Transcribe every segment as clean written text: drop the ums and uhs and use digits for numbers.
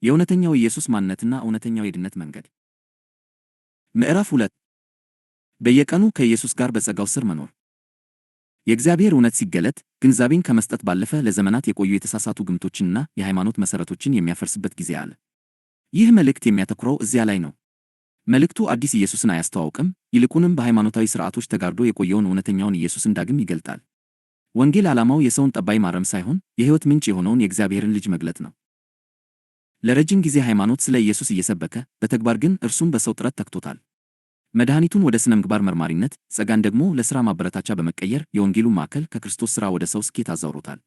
የእውነተኛው ኢየሱስ ማንነትና እውነተኛው የድነት መንገድ። ምዕራፍ 2 በየቀኑ ከኢየሱስ ጋር በጸጋው ስር መኖር። የእግዚአብሔር እውነት ሲገለጥ ግንዛቤን ከመስጠት ባለፈ ለዘመናት የቆዩ የተሳሳቱ ግምቶችንና የሃይማኖት መሠረቶችን የሚያፈርስበት ጊዜ አለ። ይህ መልእክት የሚያተኩረው እዚያ ላይ ነው። መልእክቱ አዲስ ኢየሱስን አያስተዋውቅም፣ ይልቁንም በሃይማኖታዊ ሥርዓቶች ተጋርዶ የቆየውን እውነተኛውን ኢየሱስን ዳግም ይገልጣል። ወንጌል ዓላማው የሰውን ጠባይ ማረም ሳይሆን የሕይወት ምንጭ የሆነውን የእግዚአብሔርን ልጅ መግለጥ ነው። ለረጅም ጊዜ ሃይማኖት ስለ ኢየሱስ እየሰበከ በተግባር ግን እርሱም በሰው ጥረት ተክቶታል። መድኃኒቱን ወደ ስነ ምግባር መርማሪነት፣ ጸጋን ደግሞ ለሥራ ማበረታቻ በመቀየር የወንጌሉን ማዕከል ከክርስቶስ ሥራ ወደ ሰው ስኬት አዛውሮታል።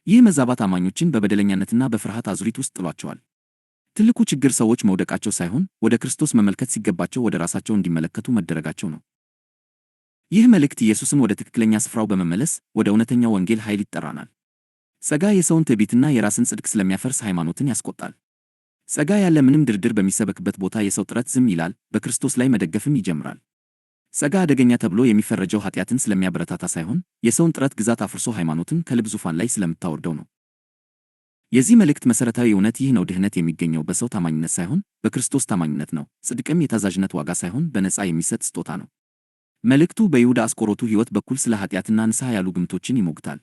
ይህ መዛባት አማኞችን በበደለኛነትና በፍርሃት አዙሪት ውስጥ ጥሏቸዋል። ትልቁ ችግር ሰዎች መውደቃቸው ሳይሆን ወደ ክርስቶስ መመልከት ሲገባቸው ወደ ራሳቸው እንዲመለከቱ መደረጋቸው ነው። ይህ መልእክት ኢየሱስን ወደ ትክክለኛ ስፍራው በመመለስ ወደ እውነተኛው ወንጌል ኃይል ይጠራናል። ጸጋ የሰውን ትዕቢትና የራስን ጽድቅ ስለሚያፈርስ ሃይማኖትን ያስቆጣል። ጸጋ ያለ ምንም ድርድር በሚሰበክበት ቦታ የሰው ጥረት ዝም ይላል፣ በክርስቶስ ላይ መደገፍም ይጀምራል። ጸጋ አደገኛ ተብሎ የሚፈረጀው ኃጢአትን ስለሚያበረታታ ሳይሆን የሰውን ጥረት ግዛት አፍርሶ ሃይማኖትን ከልብ ዙፋን ላይ ስለምታወርደው ነው። የዚህ መልእክት መሠረታዊ እውነት ይህ ነው። ድህነት የሚገኘው በሰው ታማኝነት ሳይሆን በክርስቶስ ታማኝነት ነው። ጽድቅም የታዛዥነት ዋጋ ሳይሆን በነፃ የሚሰጥ ስጦታ ነው። መልእክቱ በይሁዳ አስቆሮቱ ሕይወት በኩል ስለ ኃጢአትና ንስሐ ያሉ ግምቶችን ይሞግታል።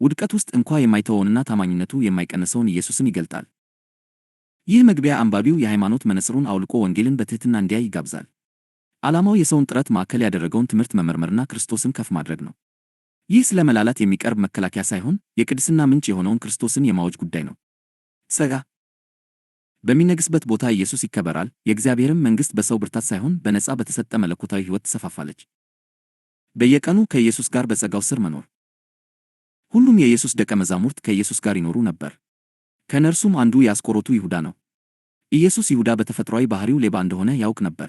ውድቀት ውስጥ እንኳ የማይተወውንና ታማኝነቱ የማይቀንሰውን ኢየሱስን ይገልጣል። ይህ መግቢያ አንባቢው የሃይማኖት መነጽሩን አውልቆ ወንጌልን በትሕትና እንዲያይ ይጋብዛል። ዓላማው የሰውን ጥረት ማዕከል ያደረገውን ትምህርት መመርመርና ክርስቶስን ከፍ ማድረግ ነው። ይህ ስለ መላላት የሚቀርብ መከላከያ ሳይሆን የቅድስና ምንጭ የሆነውን ክርስቶስን የማወጅ ጉዳይ ነው። ጸጋ በሚነግስበት ቦታ ኢየሱስ ይከበራል። የእግዚአብሔርም መንግሥት በሰው ብርታት ሳይሆን በነፃ በተሰጠ መለኮታዊ ሕይወት ትሰፋፋለች። በየቀኑ ከኢየሱስ ጋር በጸጋው ስር መኖር። ሁሉም የኢየሱስ ደቀ መዛሙርት ከኢየሱስ ጋር ይኖሩ ነበር። ከእነርሱም አንዱ የአስቆሮቱ ይሁዳ ነው። ኢየሱስ ይሁዳ በተፈጥሯዊ ባሕሪው ሌባ እንደሆነ ያውቅ ነበር።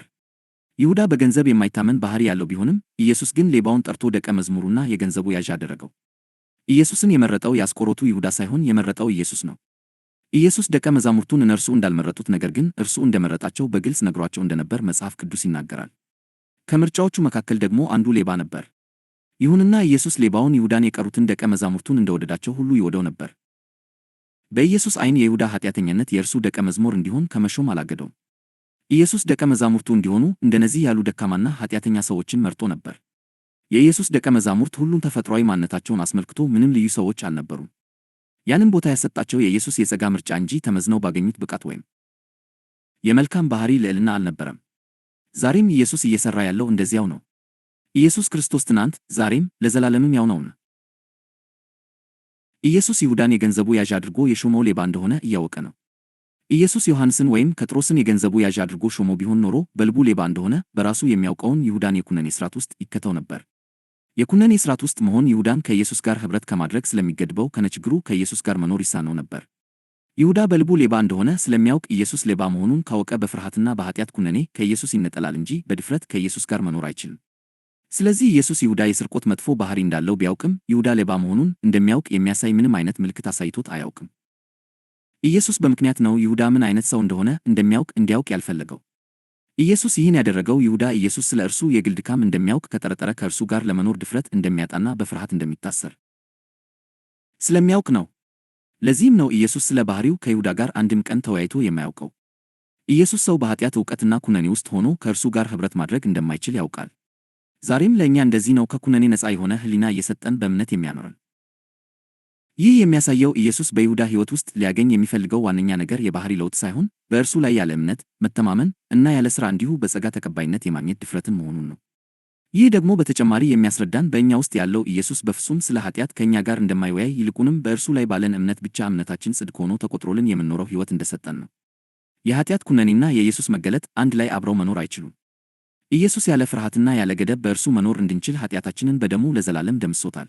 ይሁዳ በገንዘብ የማይታመን ባሕሪ ያለው ቢሆንም ኢየሱስ ግን ሌባውን ጠርቶ ደቀ መዝሙሩና የገንዘቡ ያዥ አደረገው። ኢየሱስን የመረጠው የአስቆሮቱ ይሁዳ ሳይሆን የመረጠው ኢየሱስ ነው። ኢየሱስ ደቀ መዛሙርቱን እነርሱ እንዳልመረጡት ነገር ግን እርሱ እንደመረጣቸው በግልጽ ነግሯቸው እንደነበር መጽሐፍ ቅዱስ ይናገራል። ከምርጫዎቹ መካከል ደግሞ አንዱ ሌባ ነበር። ይሁንና ኢየሱስ ሌባውን ይሁዳን የቀሩትን ደቀ መዛሙርቱን እንደወደዳቸው ሁሉ ይወደው ነበር። በኢየሱስ ዓይን የይሁዳ ኃጢአተኛነት የእርሱ ደቀ መዝሙር እንዲሆን ከመሾም አላገደውም። ኢየሱስ ደቀ መዛሙርቱ እንዲሆኑ እንደነዚህ ያሉ ደካማና ኃጢአተኛ ሰዎችን መርጦ ነበር። የኢየሱስ ደቀ መዛሙርት ሁሉም ተፈጥሯዊ ማንነታቸውን አስመልክቶ ምንም ልዩ ሰዎች አልነበሩም። ያንን ቦታ ያሰጣቸው የኢየሱስ የጸጋ ምርጫ እንጂ ተመዝነው ባገኙት ብቃት ወይም የመልካም ባሕሪ ልዕልና አልነበረም። ዛሬም ኢየሱስ እየሠራ ያለው እንደዚያው ነው። ኢየሱስ ክርስቶስ ትናንት፣ ዛሬም፣ ለዘላለምም ያው ነውና። ኢየሱስ ይሁዳን የገንዘቡ ያዥ አድርጎ የሾመው ሌባ እንደሆነ እያወቀ ነው። ኢየሱስ ዮሐንስን ወይም ጴጥሮስን የገንዘቡ ያዥ አድርጎ ሾሞ ቢሆን ኖሮ በልቡ ሌባ እንደሆነ በራሱ የሚያውቀውን ይሁዳን የኩነኔ ሥርዓት ውስጥ ይከተው ነበር። የኩነኔ ሥርዓት ውስጥ መሆን ይሁዳን ከኢየሱስ ጋር ኅብረት ከማድረግ ስለሚገድበው ከነችግሩ ከኢየሱስ ጋር መኖር ይሳነው ነበር። ይሁዳ በልቡ ሌባ እንደሆነ ስለሚያውቅ ኢየሱስ ሌባ መሆኑን ካወቀ በፍርሃትና በኃጢአት ኩነኔ ከኢየሱስ ይነጠላል እንጂ በድፍረት ከኢየሱስ ጋር መኖር አይችልም። ስለዚህ ኢየሱስ ይሁዳ የስርቆት መጥፎ ባሕሪ እንዳለው ቢያውቅም ይሁዳ ሌባ መሆኑን እንደሚያውቅ የሚያሳይ ምንም አይነት ምልክት አሳይቶት አያውቅም። ኢየሱስ በምክንያት ነው ይሁዳ ምን አይነት ሰው እንደሆነ እንደሚያውቅ እንዲያውቅ ያልፈለገው። ኢየሱስ ይህን ያደረገው ይሁዳ ኢየሱስ ስለ እርሱ የግል ድካም እንደሚያውቅ ከጠረጠረ ከእርሱ ጋር ለመኖር ድፍረት እንደሚያጣና በፍርሃት እንደሚታሰር ስለሚያውቅ ነው። ለዚህም ነው ኢየሱስ ስለ ባሕሪው ከይሁዳ ጋር አንድም ቀን ተወያይቶ የማያውቀው። ኢየሱስ ሰው በኃጢአት ዕውቀትና ኩነኔ ውስጥ ሆኖ ከእርሱ ጋር ኅብረት ማድረግ እንደማይችል ያውቃል። ዛሬም ለእኛ እንደዚህ ነው፣ ከኩነኔ ነፃ የሆነ ሕሊና እየሰጠን በእምነት የሚያኖረን። ይህ የሚያሳየው ኢየሱስ በይሁዳ ሕይወት ውስጥ ሊያገኝ የሚፈልገው ዋነኛ ነገር የባሕሪ ለውጥ ሳይሆን በእርሱ ላይ ያለ እምነት፣ መተማመን እና ያለ ሥራ እንዲሁ በጸጋ ተቀባይነት የማግኘት ድፍረትን መሆኑን ነው። ይህ ደግሞ በተጨማሪ የሚያስረዳን በእኛ ውስጥ ያለው ኢየሱስ በፍጹም ስለ ኃጢአት ከእኛ ጋር እንደማይወያይ ይልቁንም በእርሱ ላይ ባለን እምነት ብቻ እምነታችን ጽድቅ ሆኖ ተቆጥሮልን የምንኖረው ሕይወት እንደሰጠን ነው። የኃጢአት ኩነኔና የኢየሱስ መገለጥ አንድ ላይ አብረው መኖር አይችሉም። ኢየሱስ ያለ ፍርሃትና ያለ ገደብ በእርሱ መኖር እንድንችል ኃጢአታችንን በደሙ ለዘላለም ደምስሶታል።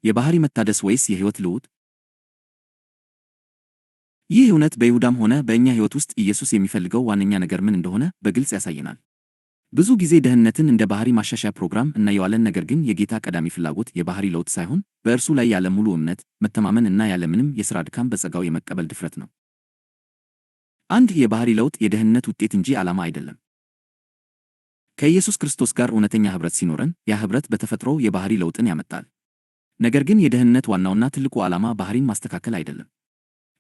የባሕሪ መታደስ ወይስ የሕይወት ልውጥ? ይህ እውነት በይሁዳም ሆነ በእኛ ሕይወት ውስጥ ኢየሱስ የሚፈልገው ዋነኛ ነገር ምን እንደሆነ በግልጽ ያሳየናል። ብዙ ጊዜ ደህንነትን እንደ ባሕሪ ማሻሻያ ፕሮግራም እናየዋለን። ነገር ግን የጌታ ቀዳሚ ፍላጎት የባሕሪ ለውጥ ሳይሆን በእርሱ ላይ ያለ ሙሉ እምነት፣ መተማመን እና ያለ ምንም የሥራ ድካም በጸጋው የመቀበል ድፍረት ነው። አንድ የባሕሪ ለውጥ የደህንነት ውጤት እንጂ ዓላማ አይደለም። ከኢየሱስ ክርስቶስ ጋር እውነተኛ ኅብረት ሲኖረን ያ ኅብረት በተፈጥሮው የባሕሪ ለውጥን ያመጣል። ነገር ግን የደህንነት ዋናውና ትልቁ ዓላማ ባሕሪን ማስተካከል አይደለም።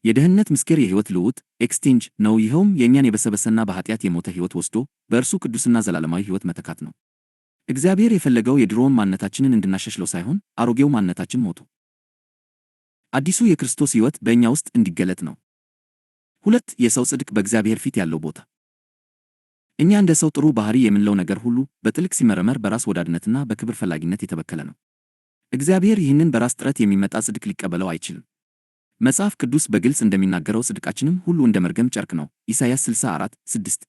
የደህንነት ምስጢር የሕይወት ልውውጥ ኤክስቼንጅ ነው። ይኸውም የእኛን የበሰበሰና በኃጢአት የሞተ ሕይወት ወስዶ በእርሱ ቅዱስና ዘላለማዊ ሕይወት መተካት ነው። እግዚአብሔር የፈለገው የድሮውን ማንነታችንን እንድናሻሽለው ሳይሆን አሮጌው ማንነታችን ሞቶ አዲሱ የክርስቶስ ሕይወት በእኛ ውስጥ እንዲገለጥ ነው። 2. የሰው ጽድቅ በእግዚአብሔር ፊት ያለው ቦታ። እኛ እንደ ሰው ጥሩ ባህሪ የምንለው ነገር ሁሉ በጥልቅ ሲመረመር በራስ ወዳድነትና በክብር ፈላጊነት የተበከለ ነው። እግዚአብሔር ይህንን በራስ ጥረት የሚመጣ ጽድቅ ሊቀበለው አይችልም። መጽሐፍ ቅዱስ በግልጽ እንደሚናገረው ጽድቃችንም ሁሉ እንደ መርገም ጨርቅ ነው። ኢሳይያስ 64:6።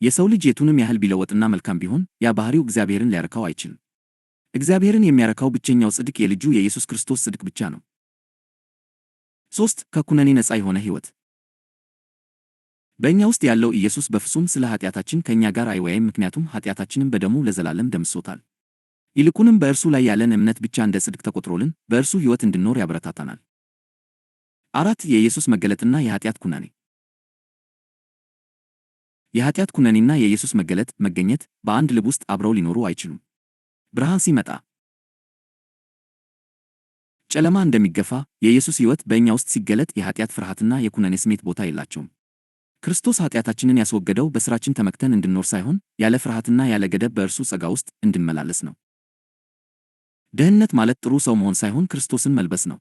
የሰው ልጅ የቱንም ያህል ቢለወጥና መልካም ቢሆን ያ ባህሪው እግዚአብሔርን ሊያረካው አይችልም። እግዚአብሔርን የሚያረካው ብቸኛው ጽድቅ የልጁ የኢየሱስ ክርስቶስ ጽድቅ ብቻ ነው። 3. ከኩነኔ ነፃ የሆነ ሕይወት። በእኛ ውስጥ ያለው ኢየሱስ በፍጹም ስለ ኃጢአታችን ከእኛ ጋር አይወያይም፣ ምክንያቱም ኃጢአታችንን በደሙ ለዘላለም ደምስሶታል። ይልቁንም በእርሱ ላይ ያለን እምነት ብቻ እንደ ጽድቅ ተቆጥሮልን በእርሱ ሕይወት እንድንኖር ያበረታታናል። 4. የኢየሱስ መገለጥና የኃጢአት ኩነኔ። የኃጢአት ኩነኔና የኢየሱስ መገኘት በአንድ ልብ ውስጥ አብረው ሊኖሩ አይችሉም። ብርሃን ሲመጣ ጨለማ እንደሚገፋ የኢየሱስ ሕይወት በእኛ ውስጥ ሲገለጥ የኃጢአት ፍርሃትና የኩነኔ ስሜት ቦታ የላቸውም። ክርስቶስ ኃጢአታችንን ያስወገደው በሥራችን ተመክተን እንድንኖር ሳይሆን ያለ ፍርሃትና ያለ ገደብ በእርሱ ጸጋ ውስጥ እንድንመላለስ ነው። ደህንነት ማለት ጥሩ ሰው መሆን ሳይሆን ክርስቶስን መልበስ ነው።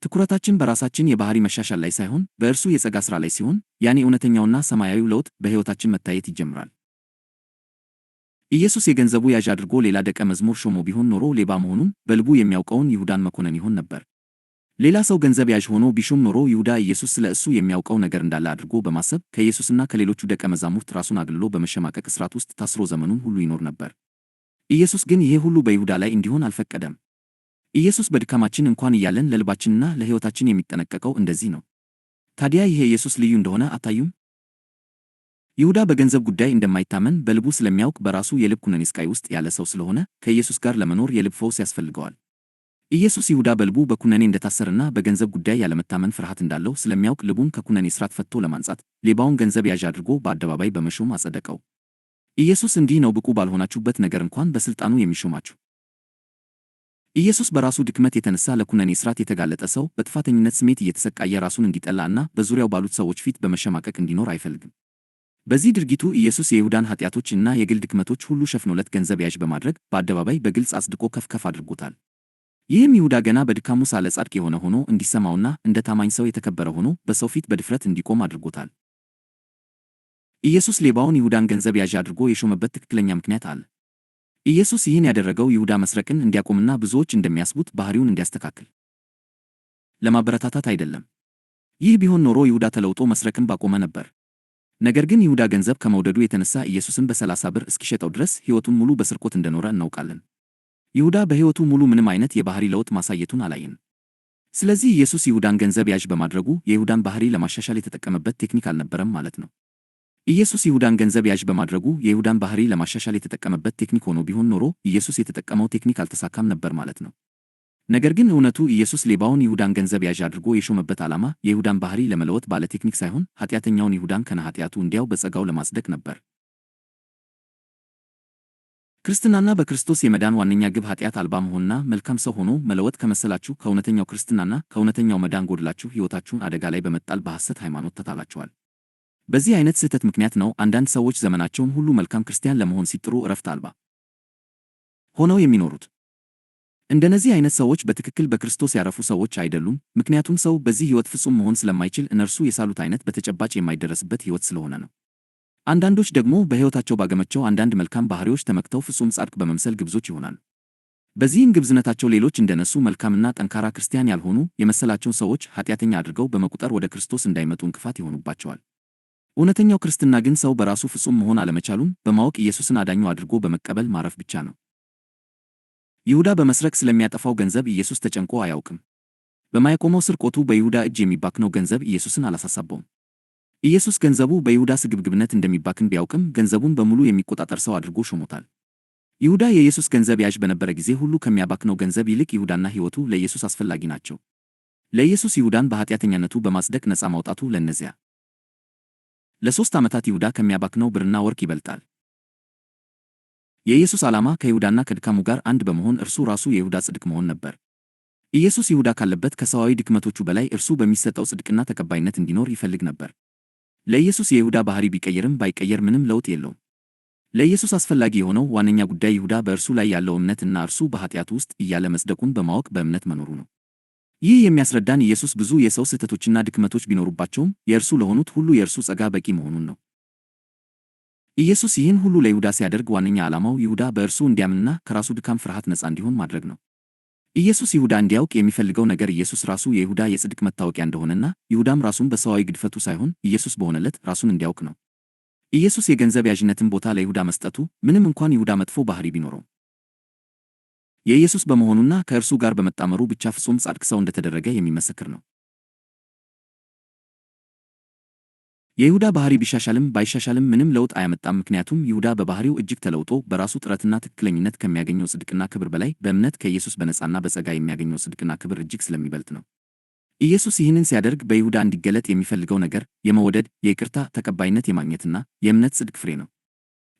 ትኩረታችን በራሳችን የባህሪ መሻሻል ላይ ሳይሆን በእርሱ የጸጋ ሥራ ላይ ሲሆን ያኔ እውነተኛውና ሰማያዊው ለውጥ በሕይወታችን መታየት ይጀምራል። ኢየሱስ የገንዘቡ ያዥ አድርጎ ሌላ ደቀ መዝሙር ሾሞ ቢሆን ኖሮ ሌባ መሆኑን በልቡ የሚያውቀውን ይሁዳን መኮነን ይሆን ነበር። ሌላ ሰው ገንዘብ ያዥ ሆኖ ቢሾም ኖሮ ይሁዳ ኢየሱስ ስለ እሱ የሚያውቀው ነገር እንዳለ አድርጎ በማሰብ ከኢየሱስና ከሌሎቹ ደቀ መዛሙርት ራሱን አግልሎ በመሸማቀቅ እስራት ውስጥ ታስሮ ዘመኑን ሁሉ ይኖር ነበር። ኢየሱስ ግን ይሄ ሁሉ በይሁዳ ላይ እንዲሆን አልፈቀደም። ኢየሱስ በድካማችን እንኳን እያለን ለልባችንና ለሕይወታችን የሚጠነቀቀው እንደዚህ ነው። ታዲያ ይሄ ኢየሱስ ልዩ እንደሆነ አታዩም? ይሁዳ በገንዘብ ጉዳይ እንደማይታመን በልቡ ስለሚያውቅ በራሱ የልብ ኩነኔ ስቃይ ውስጥ ያለ ሰው ስለሆነ ከኢየሱስ ጋር ለመኖር የልብ ፈውስ ያስፈልገዋል። ኢየሱስ ይሁዳ በልቡ በኩነኔ እንደታሰረና በገንዘብ ጉዳይ ያለመታመን ፍርሃት እንዳለው ስለሚያውቅ ልቡን ከኩነኔ እስራት ፈትቶ ለማንጻት ሌባውን ገንዘብ ያዥ አድርጎ በአደባባይ በመሾም አጸደቀው። ኢየሱስ እንዲህ ነው ብቁ ባልሆናችሁበት ነገር እንኳን በሥልጣኑ የሚሾማችሁ። ኢየሱስ በራሱ ድክመት የተነሳ ለኩነኔ እስራት የተጋለጠ ሰው በጥፋተኝነት ስሜት እየተሰቃየ ራሱን እንዲጠላ እና በዙሪያው ባሉት ሰዎች ፊት በመሸማቀቅ እንዲኖር አይፈልግም። በዚህ ድርጊቱ ኢየሱስ የይሁዳን ኃጢአቶች እና የግል ድክመቶች ሁሉ ሸፍኖለት ገንዘብ ያዥ በማድረግ በአደባባይ በግልጽ አጽድቆ ከፍ አድርጎታል። ይህም ይሁዳ ገና በድካሙ ሳለ ጻድቅ የሆነ ሆኖ እንዲሰማውና እንደ ታማኝ ሰው የተከበረ ሆኖ በሰው ፊት በድፍረት እንዲቆም አድርጎታል። ኢየሱስ ሌባውን ይሁዳን ገንዘብ ያዥ አድርጎ የሾመበት ትክክለኛ ምክንያት አለ። ኢየሱስ ይህን ያደረገው ይሁዳ መስረቅን እንዲያቆምና ብዙዎች እንደሚያስቡት ባህሪውን እንዲያስተካክል ለማበረታታት አይደለም። ይህ ቢሆን ኖሮ ይሁዳ ተለውጦ መስረቅን ባቆመ ነበር። ነገር ግን ይሁዳ ገንዘብ ከመውደዱ የተነሳ ኢየሱስን በ30 ብር እስኪሸጠው ድረስ ሕይወቱን ሙሉ በስርቆት እንደኖረ እናውቃለን። ይሁዳ በሕይወቱ ሙሉ ምንም አይነት የባህሪ ለውጥ ማሳየቱን አላየንም። ስለዚህ ኢየሱስ ይሁዳን ገንዘብ ያዥ በማድረጉ የይሁዳን ባህሪ ለማሻሻል የተጠቀመበት ቴክኒክ አልነበረም ማለት ነው። ኢየሱስ ይሁዳን ገንዘብ ያዥ በማድረጉ የይሁዳን ባህሪ ለማሻሻል የተጠቀመበት ቴክኒክ ሆኖ ቢሆን ኖሮ ኢየሱስ የተጠቀመው ቴክኒክ አልተሳካም ነበር ማለት ነው። ነገር ግን እውነቱ ኢየሱስ ሌባውን ይሁዳን ገንዘብ ያዥ አድርጎ የሾመበት ዓላማ የይሁዳን ባህሪ ለመለወጥ ባለ ቴክኒክ ሳይሆን ኃጢአተኛውን ይሁዳን ከነኃጢአቱ እንዲያው በጸጋው ለማጽደቅ ነበር። ክርስትናና በክርስቶስ የመዳን ዋነኛ ግብ ኃጢአት አልባ መሆንና መልካም ሰው ሆኖ መለወጥ ከመሰላችሁ ከእውነተኛው ክርስትናና ከእውነተኛው መዳን ጎድላችሁ ሕይወታችሁን አደጋ ላይ በመጣል በሐሰት ሃይማኖት ተታላችኋል። በዚህ አይነት ስህተት ምክንያት ነው አንዳንድ ሰዎች ዘመናቸውን ሁሉ መልካም ክርስቲያን ለመሆን ሲጥሩ እረፍት አልባ ሆነው የሚኖሩት። እንደነዚህ አይነት ሰዎች በትክክል በክርስቶስ ያረፉ ሰዎች አይደሉም፣ ምክንያቱም ሰው በዚህ ሕይወት ፍጹም መሆን ስለማይችል እነርሱ የሳሉት አይነት በተጨባጭ የማይደረስበት ሕይወት ስለሆነ ነው። አንዳንዶች ደግሞ በሕይወታቸው ባገመቸው አንዳንድ መልካም ባህሪዎች ተመክተው ፍጹም ጻድቅ በመምሰል ግብዞች ይሆናሉ። በዚህም ግብዝነታቸው ሌሎች እንደነሱ መልካምና ጠንካራ ክርስቲያን ያልሆኑ የመሰላቸውን ሰዎች ኃጢአተኛ አድርገው በመቁጠር ወደ ክርስቶስ እንዳይመጡ እንቅፋት ይሆኑባቸዋል። እውነተኛው ክርስትና ግን ሰው በራሱ ፍጹም መሆን አለመቻሉን በማወቅ ኢየሱስን አዳኙ አድርጎ በመቀበል ማረፍ ብቻ ነው። ይሁዳ በመስረቅ ስለሚያጠፋው ገንዘብ ኢየሱስ ተጨንቆ አያውቅም። በማይቆመው ስርቆቱ በይሁዳ እጅ የሚባክነው ገንዘብ ኢየሱስን አላሳሰበውም። ኢየሱስ ገንዘቡ በይሁዳ ስግብግብነት እንደሚባክን ቢያውቅም ገንዘቡን በሙሉ የሚቆጣጠር ሰው አድርጎ ሾሞታል። ይሁዳ የኢየሱስ ገንዘብ ያዥ በነበረ ጊዜ ሁሉ ከሚያባክነው ገንዘብ ይልቅ ይሁዳና ሕይወቱ ለኢየሱስ አስፈላጊ ናቸው። ለኢየሱስ ይሁዳን በኃጢአተኛነቱ በማጽደቅ ነፃ ማውጣቱ ለእነዚያ ለ3 ዓመታት ይሁዳ ከሚያባክነው ብርና ወርቅ ይበልጣል። የኢየሱስ ዓላማ ከይሁዳና ከድካሙ ጋር አንድ በመሆን እርሱ ራሱ የይሁዳ ጽድቅ መሆን ነበር። ኢየሱስ ይሁዳ ካለበት ከሰዋዊ ድክመቶቹ በላይ እርሱ በሚሰጠው ጽድቅና ተቀባይነት እንዲኖር ይፈልግ ነበር። ለኢየሱስ የይሁዳ ባህሪ ቢቀየርም ባይቀየር ምንም ለውጥ የለውም። ለኢየሱስ አስፈላጊ የሆነው ዋነኛ ጉዳይ ይሁዳ በእርሱ ላይ ያለው እምነት እና እርሱ በኃጢአቱ ውስጥ እያለ መጽደቁን በማወቅ በእምነት መኖሩ ነው። ይህ የሚያስረዳን ኢየሱስ ብዙ የሰው ስህተቶችና ድክመቶች ቢኖሩባቸውም የእርሱ ለሆኑት ሁሉ የእርሱ ጸጋ በቂ መሆኑን ነው። ኢየሱስ ይህን ሁሉ ለይሁዳ ሲያደርግ ዋነኛ ዓላማው ይሁዳ በእርሱ እንዲያምንና ከራሱ ድካም ፍርሃት ነፃ እንዲሆን ማድረግ ነው። ኢየሱስ ይሁዳ እንዲያውቅ የሚፈልገው ነገር ኢየሱስ ራሱ የይሁዳ የጽድቅ መታወቂያ እንደሆነና ይሁዳም ራሱን በሰዋዊ ግድፈቱ ሳይሆን ኢየሱስ በሆነለት ራሱን እንዲያውቅ ነው። ኢየሱስ የገንዘብ ያዥነትን ቦታ ለይሁዳ መስጠቱ ምንም እንኳን ይሁዳ መጥፎ ባህሪ ቢኖረው የኢየሱስ በመሆኑና ከእርሱ ጋር በመጣመሩ ብቻ ፍጹም ጻድቅ ሰው እንደተደረገ የሚመሰክር ነው። የይሁዳ ባህሪ ቢሻሻልም ባይሻሻልም ምንም ለውጥ አያመጣም። ምክንያቱም ይሁዳ በባህሪው እጅግ ተለውጦ በራሱ ጥረትና ትክክለኝነት ከሚያገኘው ጽድቅና ክብር በላይ በእምነት ከኢየሱስ በነፃና በጸጋ የሚያገኘው ጽድቅና ክብር እጅግ ስለሚበልጥ ነው። ኢየሱስ ይህንን ሲያደርግ በይሁዳ እንዲገለጥ የሚፈልገው ነገር የመወደድ፣ የይቅርታ፣ ተቀባይነት የማግኘትና የእምነት ጽድቅ ፍሬ ነው።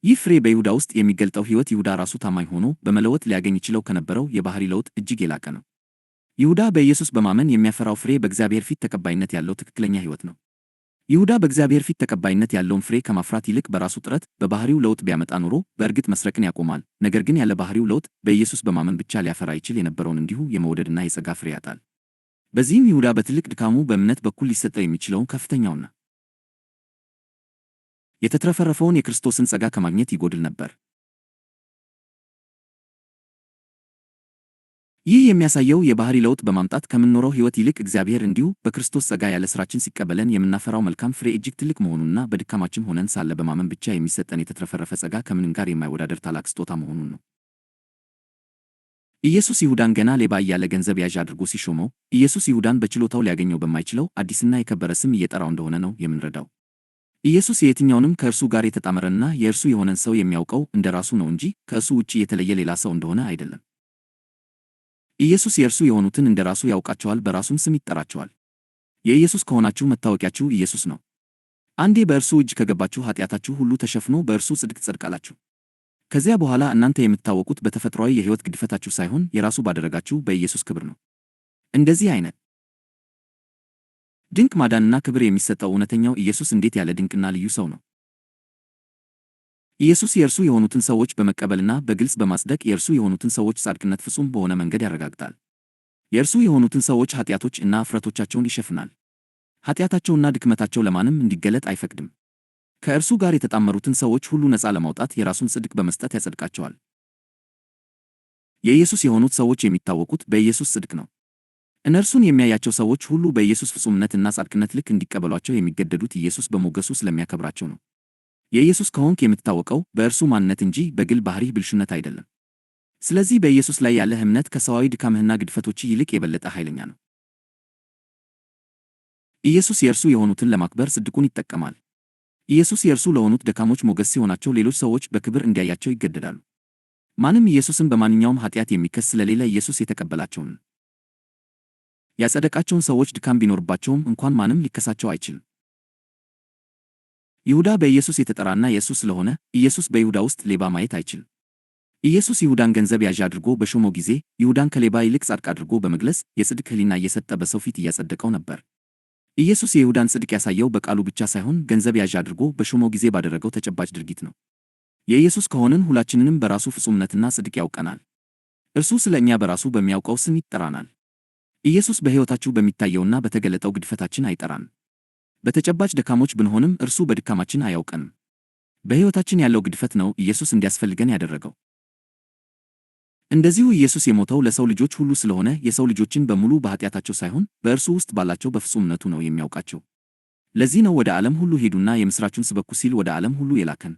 ይህ ፍሬ በይሁዳ ውስጥ የሚገልጠው ሕይወት ይሁዳ ራሱ ታማኝ ሆኖ በመለወጥ ሊያገኝ ይችለው ከነበረው የባህሪ ለውጥ እጅግ የላቀ ነው። ይሁዳ በኢየሱስ በማመን የሚያፈራው ፍሬ በእግዚአብሔር ፊት ተቀባይነት ያለው ትክክለኛ ሕይወት ነው። ይሁዳ በእግዚአብሔር ፊት ተቀባይነት ያለውን ፍሬ ከማፍራት ይልቅ በራሱ ጥረት በባህሪው ለውጥ ቢያመጣ ኖሮ በእርግጥ መስረቅን ያቆማል። ነገር ግን ያለ ባህሪው ለውጥ በኢየሱስ በማመን ብቻ ሊያፈራ ይችል የነበረውን እንዲሁ የመወደድና የጸጋ ፍሬ ያጣል። በዚህም ይሁዳ በትልቅ ድካሙ በእምነት በኩል ሊሰጠው የሚችለውን ከፍተኛውና የተትረፈረፈውን የክርስቶስን ጸጋ ከማግኘት ይጎድል ነበር። ይህ የሚያሳየው የባህሪ ለውጥ በማምጣት ከምንኖረው ሕይወት ይልቅ እግዚአብሔር እንዲሁ በክርስቶስ ጸጋ ያለ ሥራችን ሲቀበለን የምናፈራው መልካም ፍሬ እጅግ ትልቅ መሆኑንና በድካማችን ሆነን ሳለ በማመን ብቻ የሚሰጠን የተትረፈረፈ ጸጋ ከምንም ጋር የማይወዳደር ታላቅ ስጦታ መሆኑን ነው። ኢየሱስ ይሁዳን ገና ሌባ እያለ ገንዘብ ያዥ አድርጎ ሲሾመው ኢየሱስ ይሁዳን በችሎታው ሊያገኘው በማይችለው አዲስና የከበረ ስም እየጠራው እንደሆነ ነው የምንረዳው። ኢየሱስ የትኛውንም ከእርሱ ጋር የተጣመረና የእርሱ የሆነን ሰው የሚያውቀው እንደ ራሱ ነው እንጂ ከእሱ ውጭ የተለየ ሌላ ሰው እንደሆነ አይደለም። ኢየሱስ የእርሱ የሆኑትን እንደ ራሱ ያውቃቸዋል፣ በራሱም ስም ይጠራቸዋል። የኢየሱስ ከሆናችሁ መታወቂያችሁ ኢየሱስ ነው። አንዴ በእርሱ እጅ ከገባችሁ ኃጢአታችሁ ሁሉ ተሸፍኖ በእርሱ ጽድቅ ትጸድቃላችሁ። ከዚያ በኋላ እናንተ የምትታወቁት በተፈጥሯዊ የሕይወት ግድፈታችሁ ሳይሆን የራሱ ባደረጋችሁ በኢየሱስ ክብር ነው። እንደዚህ አይነት ድንቅ ማዳንና ክብር የሚሰጠው እውነተኛው ኢየሱስ እንዴት ያለ ድንቅና ልዩ ሰው ነው! ኢየሱስ የእርሱ የሆኑትን ሰዎች በመቀበልና በግልጽ በማጽደቅ የእርሱ የሆኑትን ሰዎች ጻድቅነት ፍጹም በሆነ መንገድ ያረጋግጣል። የእርሱ የሆኑትን ሰዎች ኃጢአቶች እና እፍረቶቻቸውን ይሸፍናል። ኃጢአታቸውና ድክመታቸው ለማንም እንዲገለጥ አይፈቅድም። ከእርሱ ጋር የተጣመሩትን ሰዎች ሁሉ ነፃ ለማውጣት የራሱን ጽድቅ በመስጠት ያጸድቃቸዋል። የኢየሱስ የሆኑት ሰዎች የሚታወቁት በኢየሱስ ጽድቅ ነው። እነርሱን የሚያያቸው ሰዎች ሁሉ በኢየሱስ ፍጹምነትና ጻድቅነት ልክ እንዲቀበሏቸው የሚገደዱት ኢየሱስ በሞገሱ ስለሚያከብራቸው ነው። የኢየሱስ ከሆንክ የምትታወቀው በእርሱ ማንነት እንጂ በግል ባህሪህ ብልሹነት አይደለም። ስለዚህ በኢየሱስ ላይ ያለህ እምነት ከሰዋዊ ድካምህና ግድፈቶች ይልቅ የበለጠ ኃይለኛ ነው። ኢየሱስ የእርሱ የሆኑትን ለማክበር ጽድቁን ይጠቀማል። ኢየሱስ የእርሱ ለሆኑት ደካሞች ሞገስ ሲሆናቸው ሌሎች ሰዎች በክብር እንዲያያቸው ይገደዳሉ። ማንም ኢየሱስን በማንኛውም ኃጢአት የሚከስ ስለሌለ ኢየሱስ የተቀበላቸውን ያጸደቃቸውን ሰዎች ድካም ቢኖርባቸውም እንኳን ማንም ሊከሳቸው አይችልም። ይሁዳ በኢየሱስ የተጠራና የእሱ ስለሆነ ኢየሱስ በይሁዳ ውስጥ ሌባ ማየት አይችልም። ኢየሱስ ይሁዳን ገንዘብ ያዥ አድርጎ በሾመው ጊዜ ይሁዳን ከሌባ ይልቅ ጻድቅ አድርጎ በመግለጽ የጽድቅ ሕሊና እየሰጠ በሰው ፊት እያጸደቀው ነበር። ኢየሱስ የይሁዳን ጽድቅ ያሳየው በቃሉ ብቻ ሳይሆን ገንዘብ ያዥ አድርጎ በሾመው ጊዜ ባደረገው ተጨባጭ ድርጊት ነው። የኢየሱስ ከሆንን ሁላችንንም በራሱ ፍጹምነትና ጽድቅ ያውቀናል። እርሱ ስለ እኛ በራሱ በሚያውቀው ስም ይጠራናል። ኢየሱስ በሕይወታችሁ በሚታየውና በተገለጠው ግድፈታችን አይጠራንም። በተጨባጭ ደካሞች ብንሆንም እርሱ በድካማችን አያውቀንም። በሕይወታችን ያለው ግድፈት ነው ኢየሱስ እንዲያስፈልገን ያደረገው። እንደዚሁ ኢየሱስ የሞተው ለሰው ልጆች ሁሉ ስለሆነ የሰው ልጆችን በሙሉ በኃጢአታቸው ሳይሆን በእርሱ ውስጥ ባላቸው በፍጹምነቱ ነው የሚያውቃቸው። ለዚህ ነው ወደ ዓለም ሁሉ ሂዱና የምሥራቹን ስበኩ ሲል ወደ ዓለም ሁሉ የላከን።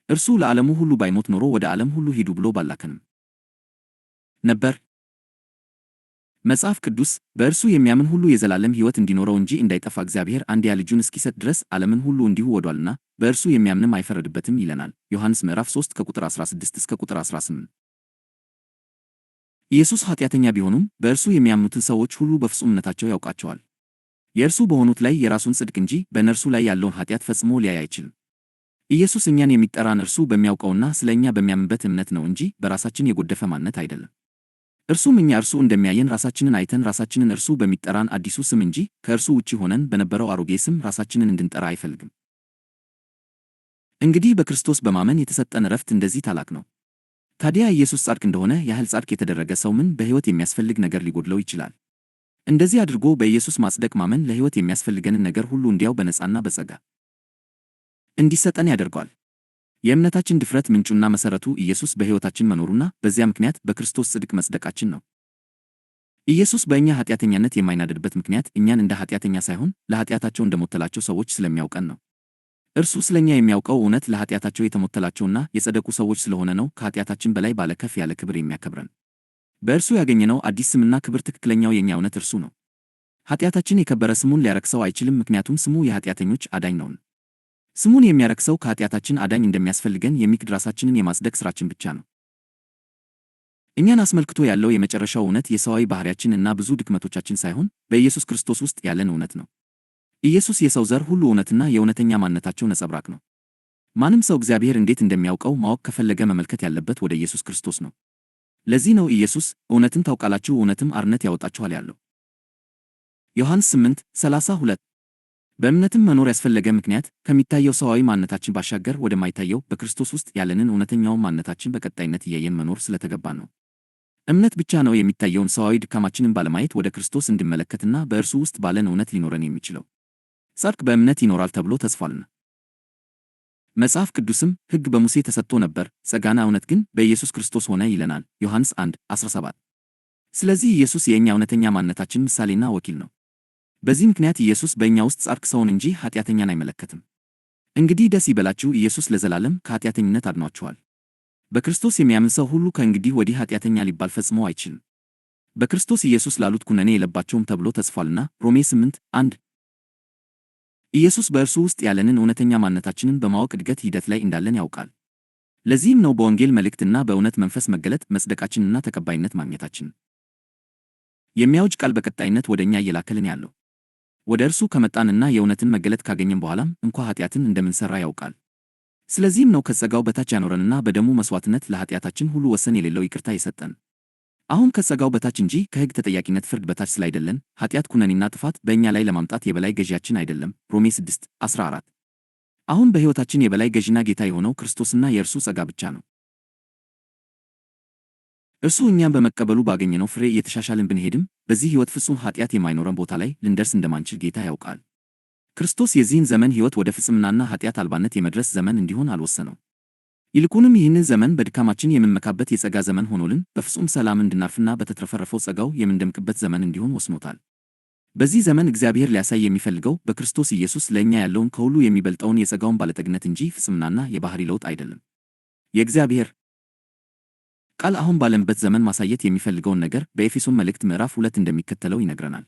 እርሱ ለዓለሙ ሁሉ ባይሞት ኖሮ ወደ ዓለም ሁሉ ሂዱ ብሎ ባላከንም ነበር። መጽሐፍ ቅዱስ በእርሱ የሚያምን ሁሉ የዘላለም ሕይወት እንዲኖረው እንጂ እንዳይጠፋ እግዚአብሔር አንድያ ልጁን እስኪሰጥ ድረስ ዓለምን ሁሉ እንዲሁ ወዷልና በእርሱ የሚያምንም አይፈረድበትም ይለናል። ዮሐንስ ምዕራፍ 3 ከቁጥር 16 እስከ ቁጥር 18። ኢየሱስ ኃጢአተኛ ቢሆኑም በእርሱ የሚያምኑትን ሰዎች ሁሉ በፍጹምነታቸው ያውቃቸዋል። የእርሱ በሆኑት ላይ የራሱን ጽድቅ እንጂ በእነርሱ ላይ ያለውን ኃጢአት ፈጽሞ ሊያይ አይችልም። ኢየሱስ እኛን የሚጠራን እርሱ በሚያውቀውና ስለ እኛ በሚያምንበት እምነት ነው እንጂ በራሳችን የጎደፈ ማንነት አይደለም። እርሱም እኛ እርሱ እንደሚያየን ራሳችንን አይተን ራሳችንን እርሱ በሚጠራን አዲሱ ስም እንጂ ከእርሱ ውጪ ሆነን በነበረው አሮጌ ስም ራሳችንን እንድንጠራ አይፈልግም። እንግዲህ በክርስቶስ በማመን የተሰጠን ዕረፍት እንደዚህ ታላቅ ነው። ታዲያ ኢየሱስ ጻድቅ እንደሆነ ያህል ጻድቅ የተደረገ ሰው ምን በሕይወት የሚያስፈልግ ነገር ሊጎድለው ይችላል? እንደዚህ አድርጎ በኢየሱስ ማጽደቅ ማመን ለሕይወት የሚያስፈልገንን ነገር ሁሉ እንዲያው በነጻና በጸጋ እንዲሰጠን ያደርገዋል። የእምነታችን ድፍረት ምንጩና መሠረቱ ኢየሱስ በሕይወታችን መኖሩና በዚያ ምክንያት በክርስቶስ ጽድቅ መጽደቃችን ነው። ኢየሱስ በእኛ ኃጢአተኛነት የማይናደድበት ምክንያት እኛን እንደ ኃጢአተኛ ሳይሆን ለኃጢአታቸው እንደሞተላቸው ሰዎች ስለሚያውቀን ነው። እርሱ ስለኛ የሚያውቀው እውነት ለኃጢአታቸው የተሞተላቸውና የጸደቁ ሰዎች ስለሆነ ነው ከኃጢአታችን በላይ ባለ ከፍ ያለ ክብር የሚያከብረን። በእርሱ ያገኘነው አዲስ ስምና ክብር ትክክለኛው የእኛ እውነት እርሱ ነው። ኃጢአታችን የከበረ ስሙን ሊያረክሰው አይችልም፣ ምክንያቱም ስሙ የኃጢአተኞች አዳኝ ነውን። ስሙን የሚያረክሰው ከኃጢአታችን አዳኝ እንደሚያስፈልገን የሚክድ ራሳችንን የማጽደቅ ሥራችን ብቻ ነው። እኛን አስመልክቶ ያለው የመጨረሻው እውነት የሰዋዊ ባሕሪያችን እና ብዙ ድክመቶቻችን ሳይሆን በኢየሱስ ክርስቶስ ውስጥ ያለን እውነት ነው። ኢየሱስ የሰው ዘር ሁሉ እውነትና የእውነተኛ ማንነታቸው ነጸብራቅ ነው። ማንም ሰው እግዚአብሔር እንዴት እንደሚያውቀው ማወቅ ከፈለገ መመልከት ያለበት ወደ ኢየሱስ ክርስቶስ ነው። ለዚህ ነው ኢየሱስ እውነትን ታውቃላችሁ እውነትም አርነት ያወጣችኋል ያለው። ዮሐንስ 8:32 በእምነትም መኖር ያስፈለገ ምክንያት ከሚታየው ሰዋዊ ማንነታችን ባሻገር ወደማይታየው በክርስቶስ ውስጥ ያለንን እውነተኛውን ማንነታችን በቀጣይነት እያየን መኖር ስለተገባን ነው። እምነት ብቻ ነው የሚታየውን ሰዋዊ ድካማችንን ባለማየት ወደ ክርስቶስ እንድመለከትና በእርሱ ውስጥ ባለን እውነት ሊኖረን የሚችለው። ጻድቅ በእምነት ይኖራል ተብሎ ተጽፏልና። መጽሐፍ ቅዱስም ሕግ በሙሴ ተሰጥቶ ነበር፣ ጸጋና እውነት ግን በኢየሱስ ክርስቶስ ሆነ ይለናል። ዮሐንስ 1:17 ስለዚህ ኢየሱስ የእኛ እውነተኛ ማንነታችን ምሳሌና ወኪል ነው። በዚህ ምክንያት ኢየሱስ በእኛ ውስጥ ጻድቅ ሰውን እንጂ ኃጢአተኛን አይመለከትም። እንግዲህ ደስ ይበላችሁ፣ ኢየሱስ ለዘላለም ከኃጢአተኝነት አድኗችኋል። በክርስቶስ የሚያምን ሰው ሁሉ ከእንግዲህ ወዲህ ኃጢአተኛ ሊባል ፈጽሞ አይችልም። በክርስቶስ ኢየሱስ ላሉት ኩነኔ የለባቸውም ተብሎ ተጽፏልና። ሮሜ 8:1 ኢየሱስ በእርሱ ውስጥ ያለንን እውነተኛ ማንነታችንን በማወቅ እድገት ሂደት ላይ እንዳለን ያውቃል። ለዚህም ነው በወንጌል መልእክትና በእውነት መንፈስ መገለጥ መጽደቃችንና ተቀባይነት ማግኘታችን የሚያውጅ ቃል በቀጣይነት ወደ እኛ እየላከልን ያለው። ወደ እርሱ ከመጣንና የእውነትን መገለጥ ካገኘን በኋላም እንኳ ኃጢአትን እንደምንሠራ ያውቃል። ስለዚህም ነው ከጸጋው በታች ያኖረንና በደሙ መሥዋዕትነት ለኃጢአታችን ሁሉ ወሰን የሌለው ይቅርታ የሰጠን። አሁን ከጸጋው በታች እንጂ ከሕግ ተጠያቂነት ፍርድ በታች ስላይደለን ኃጢአት ኩነኔና ጥፋት በእኛ ላይ ለማምጣት የበላይ ገዢያችን አይደለም። ሮሜ 6:14 አሁን በሕይወታችን የበላይ ገዢና ጌታ የሆነው ክርስቶስና የእርሱ ጸጋ ብቻ ነው። እርሱ እኛም በመቀበሉ ባገኘነው ፍሬ እየተሻሻልን ብንሄድም በዚህ ሕይወት ፍጹም ኃጢአት የማይኖረን ቦታ ላይ ልንደርስ እንደማንችል ጌታ ያውቃል። ክርስቶስ የዚህን ዘመን ሕይወት ወደ ፍጽምናና ኃጢአት አልባነት የመድረስ ዘመን እንዲሆን አልወሰነው። ይልቁንም ይህንን ዘመን በድካማችን የምንመካበት የጸጋ ዘመን ሆኖልን በፍጹም ሰላም እንድናርፍና በተትረፈረፈው ጸጋው የምንደምቅበት ዘመን እንዲሆን ወስኖታል። በዚህ ዘመን እግዚአብሔር ሊያሳይ የሚፈልገው በክርስቶስ ኢየሱስ ለእኛ ያለውን ከሁሉ የሚበልጠውን የጸጋውን ባለጠግነት እንጂ ፍጽምናና የባሕሪ ለውጥ አይደለም። የእግዚአብሔር ቃል አሁን ባለንበት ዘመን ማሳየት የሚፈልገውን ነገር በኤፌሶን መልእክት ምዕራፍ 2 እንደሚከተለው ይነግረናል።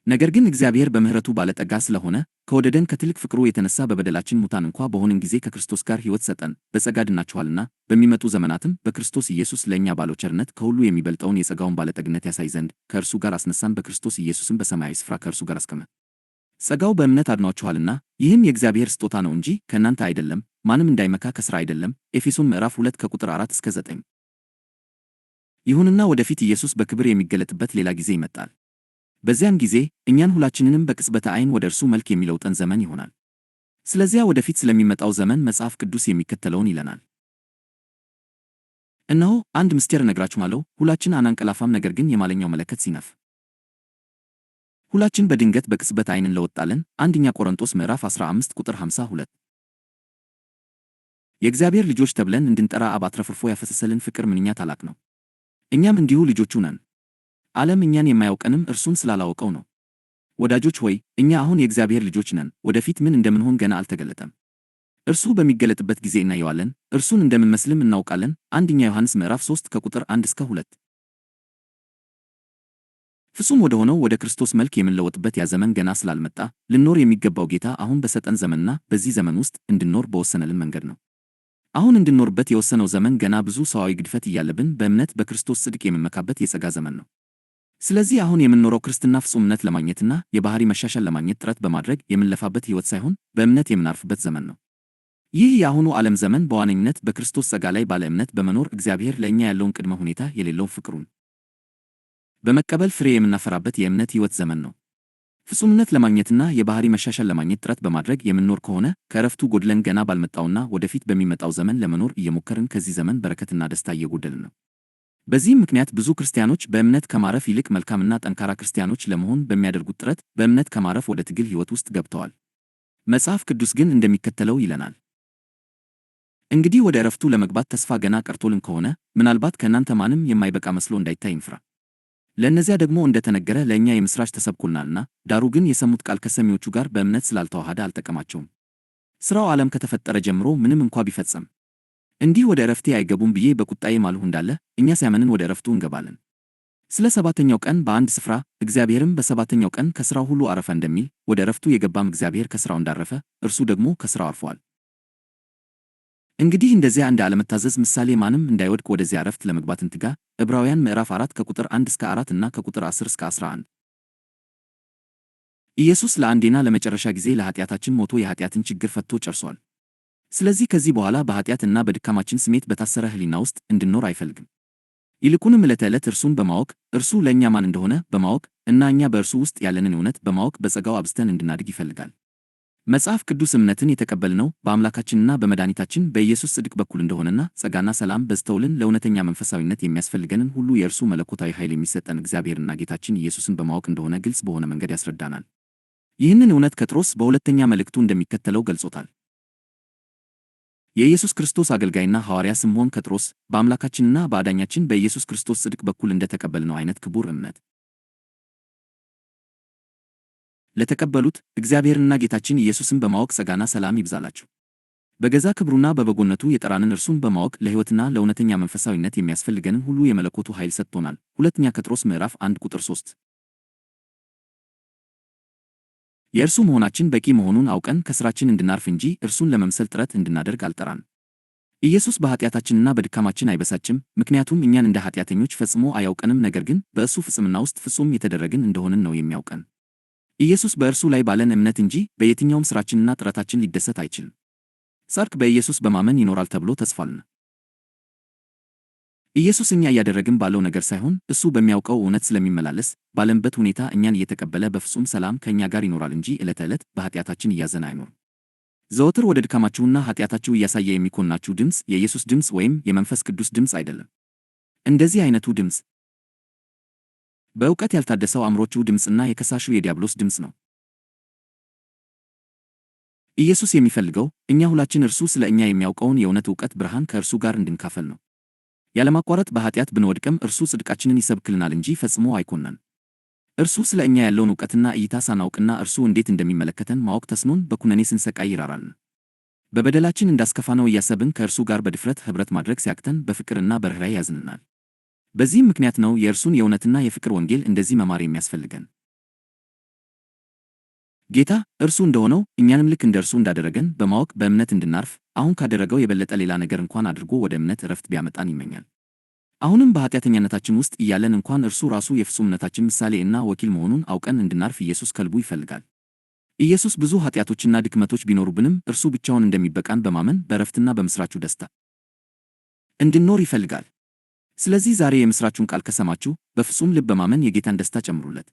ነገር ግን እግዚአብሔር በምሕረቱ ባለጠጋ ስለሆነ ከወደደን ከትልቅ ፍቅሩ የተነሳ በበደላችን ሙታን እንኳ በሆንን ጊዜ ከክርስቶስ ጋር ሕይወት ሰጠን። በጸጋ ድናችኋልና በሚመጡ ዘመናትም በክርስቶስ ኢየሱስ ለእኛ ባለው ቸርነት ከሁሉ የሚበልጠውን የጸጋውን ባለጠግነት ያሳይ ዘንድ ከእርሱ ጋር አስነሳን። በክርስቶስ ኢየሱስም በሰማያዊ ስፍራ ከእርሱ ጋር አስቀመጠን። ጸጋው በእምነት አድኗችኋልና ይህም የእግዚአብሔር ስጦታ ነው እንጂ ከእናንተ አይደለም፣ ማንም እንዳይመካ ከሥራ አይደለም። ኤፌሶን ምዕራፍ 2 ከቁጥር 4-9 ይሁንና ወደፊት ኢየሱስ በክብር የሚገለጥበት ሌላ ጊዜ ይመጣል። በዚያን ጊዜ እኛን ሁላችንንም በቅጽበተ ዓይን ወደ እርሱ መልክ የሚለውጠን ዘመን ይሆናል። ስለዚያ ወደፊት ስለሚመጣው ዘመን መጽሐፍ ቅዱስ የሚከተለውን ይለናል። እነሆ አንድ ምስጢር እነግራችኋለሁ፣ ሁላችን አናንቀላፋም፣ ነገር ግን የማለኛው መለከት ሲነፍ ሁላችን በድንገት በቅጽበት ዓይን እንለወጣለን። አንደኛ ቆሮንቶስ ምዕራፍ 15 ቁጥር 52 የእግዚአብሔር ልጆች ተብለን እንድንጠራ አብ አትረፍርፎ ያፈሰሰልን ፍቅር ምንኛ ታላቅ ነው! እኛም እንዲሁ ልጆቹ ነን። ዓለም እኛን የማያውቀንም እርሱን ስላላወቀው ነው። ወዳጆች ሆይ እኛ አሁን የእግዚአብሔር ልጆች ነን። ወደፊት ምን እንደምንሆን ገና አልተገለጠም። እርሱ በሚገለጥበት ጊዜ እናየዋለን፣ እርሱን እንደምንመስልም እናውቃለን። አንደኛ ዮሐንስ ምዕራፍ 3 ከቁጥር 1-2 ፍጹም ወደ ሆነው ወደ ክርስቶስ መልክ የምንለወጥበት ያ ዘመን ገና ስላልመጣ ልንኖር የሚገባው ጌታ አሁን በሰጠን ዘመንና በዚህ ዘመን ውስጥ እንድንኖር በወሰነልን መንገድ ነው። አሁን እንድንኖርበት የወሰነው ዘመን ገና ብዙ ሰዋዊ ግድፈት እያለብን በእምነት በክርስቶስ ጽድቅ የምንመካበት የጸጋ ዘመን ነው። ስለዚህ አሁን የምንኖረው ክርስትና ፍጹምነት ለማግኘትና የባሕሪ መሻሻል ለማግኘት ጥረት በማድረግ የምንለፋበት ሕይወት ሳይሆን በእምነት የምናርፍበት ዘመን ነው። ይህ የአሁኑ ዓለም ዘመን በዋነኝነት በክርስቶስ ጸጋ ላይ ባለ እምነት በመኖር እግዚአብሔር ለእኛ ያለውን ቅድመ ሁኔታ የሌለውን ፍቅሩን በመቀበል ፍሬ የምናፈራበት የእምነት ሕይወት ዘመን ነው። ፍጹምነት ለማግኘትና የባህሪ መሻሻል ለማግኘት ጥረት በማድረግ የምንኖር ከሆነ ከእረፍቱ ጎድለን ገና ባልመጣውና ወደፊት በሚመጣው ዘመን ለመኖር እየሞከርን ከዚህ ዘመን በረከትና ደስታ እየጎደልን ነው። በዚህም ምክንያት ብዙ ክርስቲያኖች በእምነት ከማረፍ ይልቅ መልካምና ጠንካራ ክርስቲያኖች ለመሆን በሚያደርጉት ጥረት በእምነት ከማረፍ ወደ ትግል ሕይወት ውስጥ ገብተዋል። መጽሐፍ ቅዱስ ግን እንደሚከተለው ይለናል። እንግዲህ ወደ ዕረፍቱ ለመግባት ተስፋ ገና ቀርቶልን ከሆነ ምናልባት ከእናንተ ማንም የማይበቃ መስሎ እንዳይታይ እንፍራ። ለእነዚያ ደግሞ እንደተነገረ ለእኛ የምሥራች ተሰብኮልናልና፣ ዳሩ ግን የሰሙት ቃል ከሰሚዎቹ ጋር በእምነት ስላልተዋሃደ አልጠቀማቸውም። ሥራው ዓለም ከተፈጠረ ጀምሮ ምንም እንኳ ቢፈጸም እንዲህ ወደ ዕረፍቴ አይገቡም ብዬ በቁጣዬ ማልሁ እንዳለ እኛ ሲያመንን ወደ ዕረፍቱ እንገባለን። ስለ ሰባተኛው ቀን በአንድ ስፍራ እግዚአብሔርም በሰባተኛው ቀን ከሥራው ሁሉ አረፈ እንደሚል ወደ ዕረፍቱ የገባም እግዚአብሔር ከሥራው እንዳረፈ እርሱ ደግሞ ከሥራው አርፏል። እንግዲህ እንደዚያ እንደ አለመታዘዝ ምሳሌ ማንም እንዳይወድቅ ወደዚያ ዕረፍት ለመግባት እንትጋ። ዕብራውያን ምዕራፍ 4 ከቁጥር 1 እስከ 4 እና ከቁጥር 10 እስከ 11። ኢየሱስ ለአንዴና ለመጨረሻ ጊዜ ለኃጢአታችን ሞቶ የኃጢአትን ችግር ፈትቶ ጨርሷል። ስለዚህ ከዚህ በኋላ በኃጢአትና በድካማችን ስሜት በታሰረ ሕሊና ውስጥ እንድንኖር አይፈልግም። ይልቁንም ዕለት ተዕለት እርሱን በማወቅ እርሱ ለእኛ ማን እንደሆነ በማወቅ እና እኛ በእርሱ ውስጥ ያለንን እውነት በማወቅ በጸጋው አብዝተን እንድናድግ ይፈልጋል። መጽሐፍ ቅዱስ እምነትን የተቀበልነው በአምላካችንና በመድኃኒታችን በኢየሱስ ጽድቅ በኩል እንደሆነና ጸጋና ሰላም በዝተውልን ለእውነተኛ መንፈሳዊነት የሚያስፈልገንን ሁሉ የእርሱ መለኮታዊ ኃይል የሚሰጠን እግዚአብሔርና ጌታችን ኢየሱስን በማወቅ እንደሆነ ግልጽ በሆነ መንገድ ያስረዳናል። ይህንን እውነት ጴጥሮስ በሁለተኛ መልእክቱ እንደሚከተለው ገልጾታል። የኢየሱስ ክርስቶስ አገልጋይና ሐዋርያ ስምዖን ጴጥሮስ በአምላካችንና በአዳኛችን በኢየሱስ ክርስቶስ ጽድቅ በኩል እንደተቀበልነው አይነት ክቡር እምነት ለተቀበሉት እግዚአብሔርና ጌታችን ኢየሱስን በማወቅ ጸጋና ሰላም ይብዛላችሁ። በገዛ ክብሩና በበጎነቱ የጠራንን እርሱን በማወቅ ለሕይወትና ለእውነተኛ መንፈሳዊነት የሚያስፈልገንን ሁሉ የመለኮቱ ኃይል ሰጥቶናል። ሁለተኛ ጴጥሮስ ምዕራፍ 1 ቁጥር 3። የእርሱ መሆናችን በቂ መሆኑን አውቀን ከሥራችን እንድናርፍ እንጂ እርሱን ለመምሰል ጥረት እንድናደርግ አልጠራን። ኢየሱስ በኃጢአታችንና በድካማችን አይበሳጭም፣ ምክንያቱም እኛን እንደ ኃጢአተኞች ፈጽሞ አያውቀንም። ነገር ግን በእሱ ፍጽምና ውስጥ ፍጹም የተደረግን እንደሆንን ነው የሚያውቀን። ኢየሱስ በእርሱ ላይ ባለን እምነት እንጂ በየትኛውም ሥራችንና ጥረታችን ሊደሰት አይችልም። ጻድቅ በኢየሱስ በማመን ይኖራል ተብሎ ተጽፏልና። ኢየሱስ እኛ እያደረግን ባለው ነገር ሳይሆን እሱ በሚያውቀው እውነት ስለሚመላለስ ባለንበት ሁኔታ እኛን እየተቀበለ በፍጹም ሰላም ከእኛ ጋር ይኖራል እንጂ ዕለት ተዕለት በኃጢአታችን እያዘነ አይኖርም። ዘወትር ወደ ድካማችሁና ኃጢአታችሁ እያሳየ የሚኮንናችሁ ድምፅ የኢየሱስ ድምፅ ወይም የመንፈስ ቅዱስ ድምፅ አይደለም። እንደዚህ አይነቱ ድምፅ በእውቀት ያልታደሰው አእምሮቹ ድምፅና የከሳሹ የዲያብሎስ ድምፅ ነው። ኢየሱስ የሚፈልገው እኛ ሁላችን እርሱ ስለ እኛ የሚያውቀውን የእውነት ዕውቀት ብርሃን ከእርሱ ጋር እንድንካፈል ነው። ያለማቋረጥ በኃጢአት ብንወድቅም እርሱ ጽድቃችንን ይሰብክልናል እንጂ ፈጽሞ አይኮነን። እርሱ ስለ እኛ ያለውን ዕውቀትና እይታ ሳናውቅና እርሱ እንዴት እንደሚመለከተን ማወቅ ተስኖን በኩነኔ ስንሰቃይ ይራራልን። በበደላችን እንዳስከፋነው እያሰብን ከእርሱ ጋር በድፍረት ኅብረት ማድረግ ሲያቅተን በፍቅርና በርኅራኄ ያዝንናል። በዚህም ምክንያት ነው የእርሱን የእውነትና የፍቅር ወንጌል እንደዚህ መማር የሚያስፈልገን። ጌታ እርሱ እንደሆነው እኛንም ልክ እንደ እርሱ እንዳደረገን በማወቅ በእምነት እንድናርፍ አሁን ካደረገው የበለጠ ሌላ ነገር እንኳን አድርጎ ወደ እምነት ዕረፍት ቢያመጣን ይመኛል። አሁንም በኃጢአተኛነታችን ውስጥ እያለን እንኳን እርሱ ራሱ የፍጹምነታችን ምሳሌ እና ወኪል መሆኑን አውቀን እንድናርፍ ኢየሱስ ከልቡ ይፈልጋል። ኢየሱስ ብዙ ኃጢአቶችና ድክመቶች ቢኖሩብንም እርሱ ብቻውን እንደሚበቃን በማመን በዕረፍትና በምሥራቹ ደስታ እንድንኖር ይፈልጋል። ስለዚህ ዛሬ የምሥራቹን ቃል ከሰማችሁ በፍጹም ልብ በማመን የጌታን ደስታ ጨምሩለት።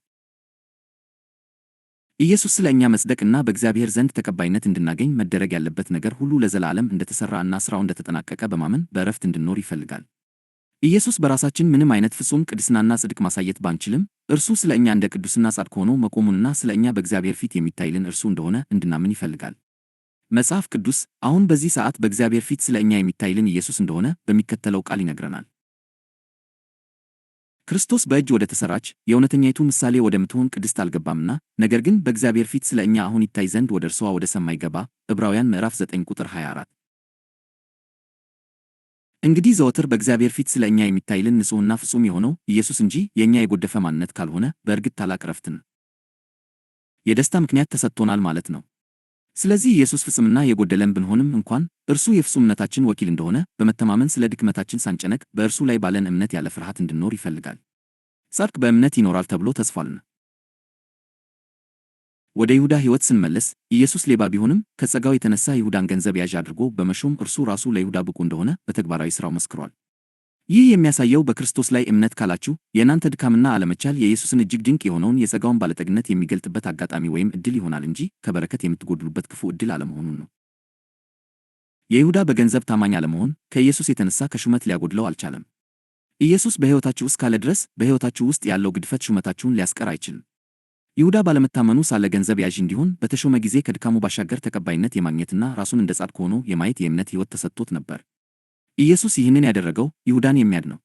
ኢየሱስ ስለ እኛ መጽደቅና በእግዚአብሔር ዘንድ ተቀባይነት እንድናገኝ መደረግ ያለበት ነገር ሁሉ ለዘላለም እንደተሠራ እና ሥራው እንደተጠናቀቀ በማመን በዕረፍት እንድንኖር ይፈልጋል። ኢየሱስ በራሳችን ምንም አይነት ፍጹም ቅድስናና ጽድቅ ማሳየት ባንችልም እርሱ ስለ እኛ እንደ ቅዱስና ጻድቅ ሆኖ መቆሙንና ስለ እኛ በእግዚአብሔር ፊት የሚታይልን እርሱ እንደሆነ እንድናምን ይፈልጋል። መጽሐፍ ቅዱስ አሁን በዚህ ሰዓት በእግዚአብሔር ፊት ስለ እኛ የሚታይልን ኢየሱስ እንደሆነ በሚከተለው ቃል ይነግረናል። ክርስቶስ በእጅ ወደ ተሠራች የእውነተኛይቱ ምሳሌ ወደምትሆን ቅድስት አልገባምና ነገር ግን በእግዚአብሔር ፊት ስለ እኛ አሁን ይታይ ዘንድ ወደ እርሷ ወደ ሰማይ ገባ። ዕብራውያን ምዕራፍ 9 ቁጥር 24። እንግዲህ ዘወትር በእግዚአብሔር ፊት ስለ እኛ የሚታይልን ንጹሕና ፍጹም የሆነው ኢየሱስ እንጂ የእኛ የጎደፈ ማንነት ካልሆነ በእርግጥ ታላቅ ዕረፍትን የደስታ ምክንያት ተሰጥቶናል ማለት ነው። ስለዚህ ኢየሱስ ፍጹምና የጎደለን ብንሆንም እንኳን እርሱ የፍጹምነታችን ወኪል እንደሆነ በመተማመን ስለ ድክመታችን ሳንጨነቅ በእርሱ ላይ ባለን እምነት ያለ ፍርሃት እንድንኖር ይፈልጋል። ጻድቅ በእምነት ይኖራል ተብሎ ተጽፏልና። ወደ ይሁዳ ሕይወት ስንመለስ ኢየሱስ ሌባ ቢሆንም ከጸጋው የተነሳ ይሁዳን ገንዘብ ያዥ አድርጎ በመሾም እርሱ ራሱ ለይሁዳ ብቁ እንደሆነ በተግባራዊ ሥራው መስክሯል። ይህ የሚያሳየው በክርስቶስ ላይ እምነት ካላችሁ የእናንተ ድካምና አለመቻል የኢየሱስን እጅግ ድንቅ የሆነውን የጸጋውን ባለጠግነት የሚገልጥበት አጋጣሚ ወይም ዕድል ይሆናል እንጂ ከበረከት የምትጎድሉበት ክፉ ዕድል አለመሆኑን ነው። የይሁዳ በገንዘብ ታማኝ አለመሆን ከኢየሱስ የተነሳ ከሹመት ሊያጎድለው አልቻለም። ኢየሱስ በሕይወታችሁ ውስጥ ካለ ድረስ በሕይወታችሁ ውስጥ ያለው ግድፈት ሹመታችሁን ሊያስቀር አይችልም። ይሁዳ ባለመታመኑ ሳለ ገንዘብ ያዥ እንዲሆን በተሾመ ጊዜ ከድካሙ ባሻገር ተቀባይነት የማግኘትና ራሱን እንደ ጻድቅ ሆኖ የማየት የእምነት ሕይወት ተሰጥቶት ነበር። ኢየሱስ ይህንን ያደረገው ይሁዳን የሚያድነው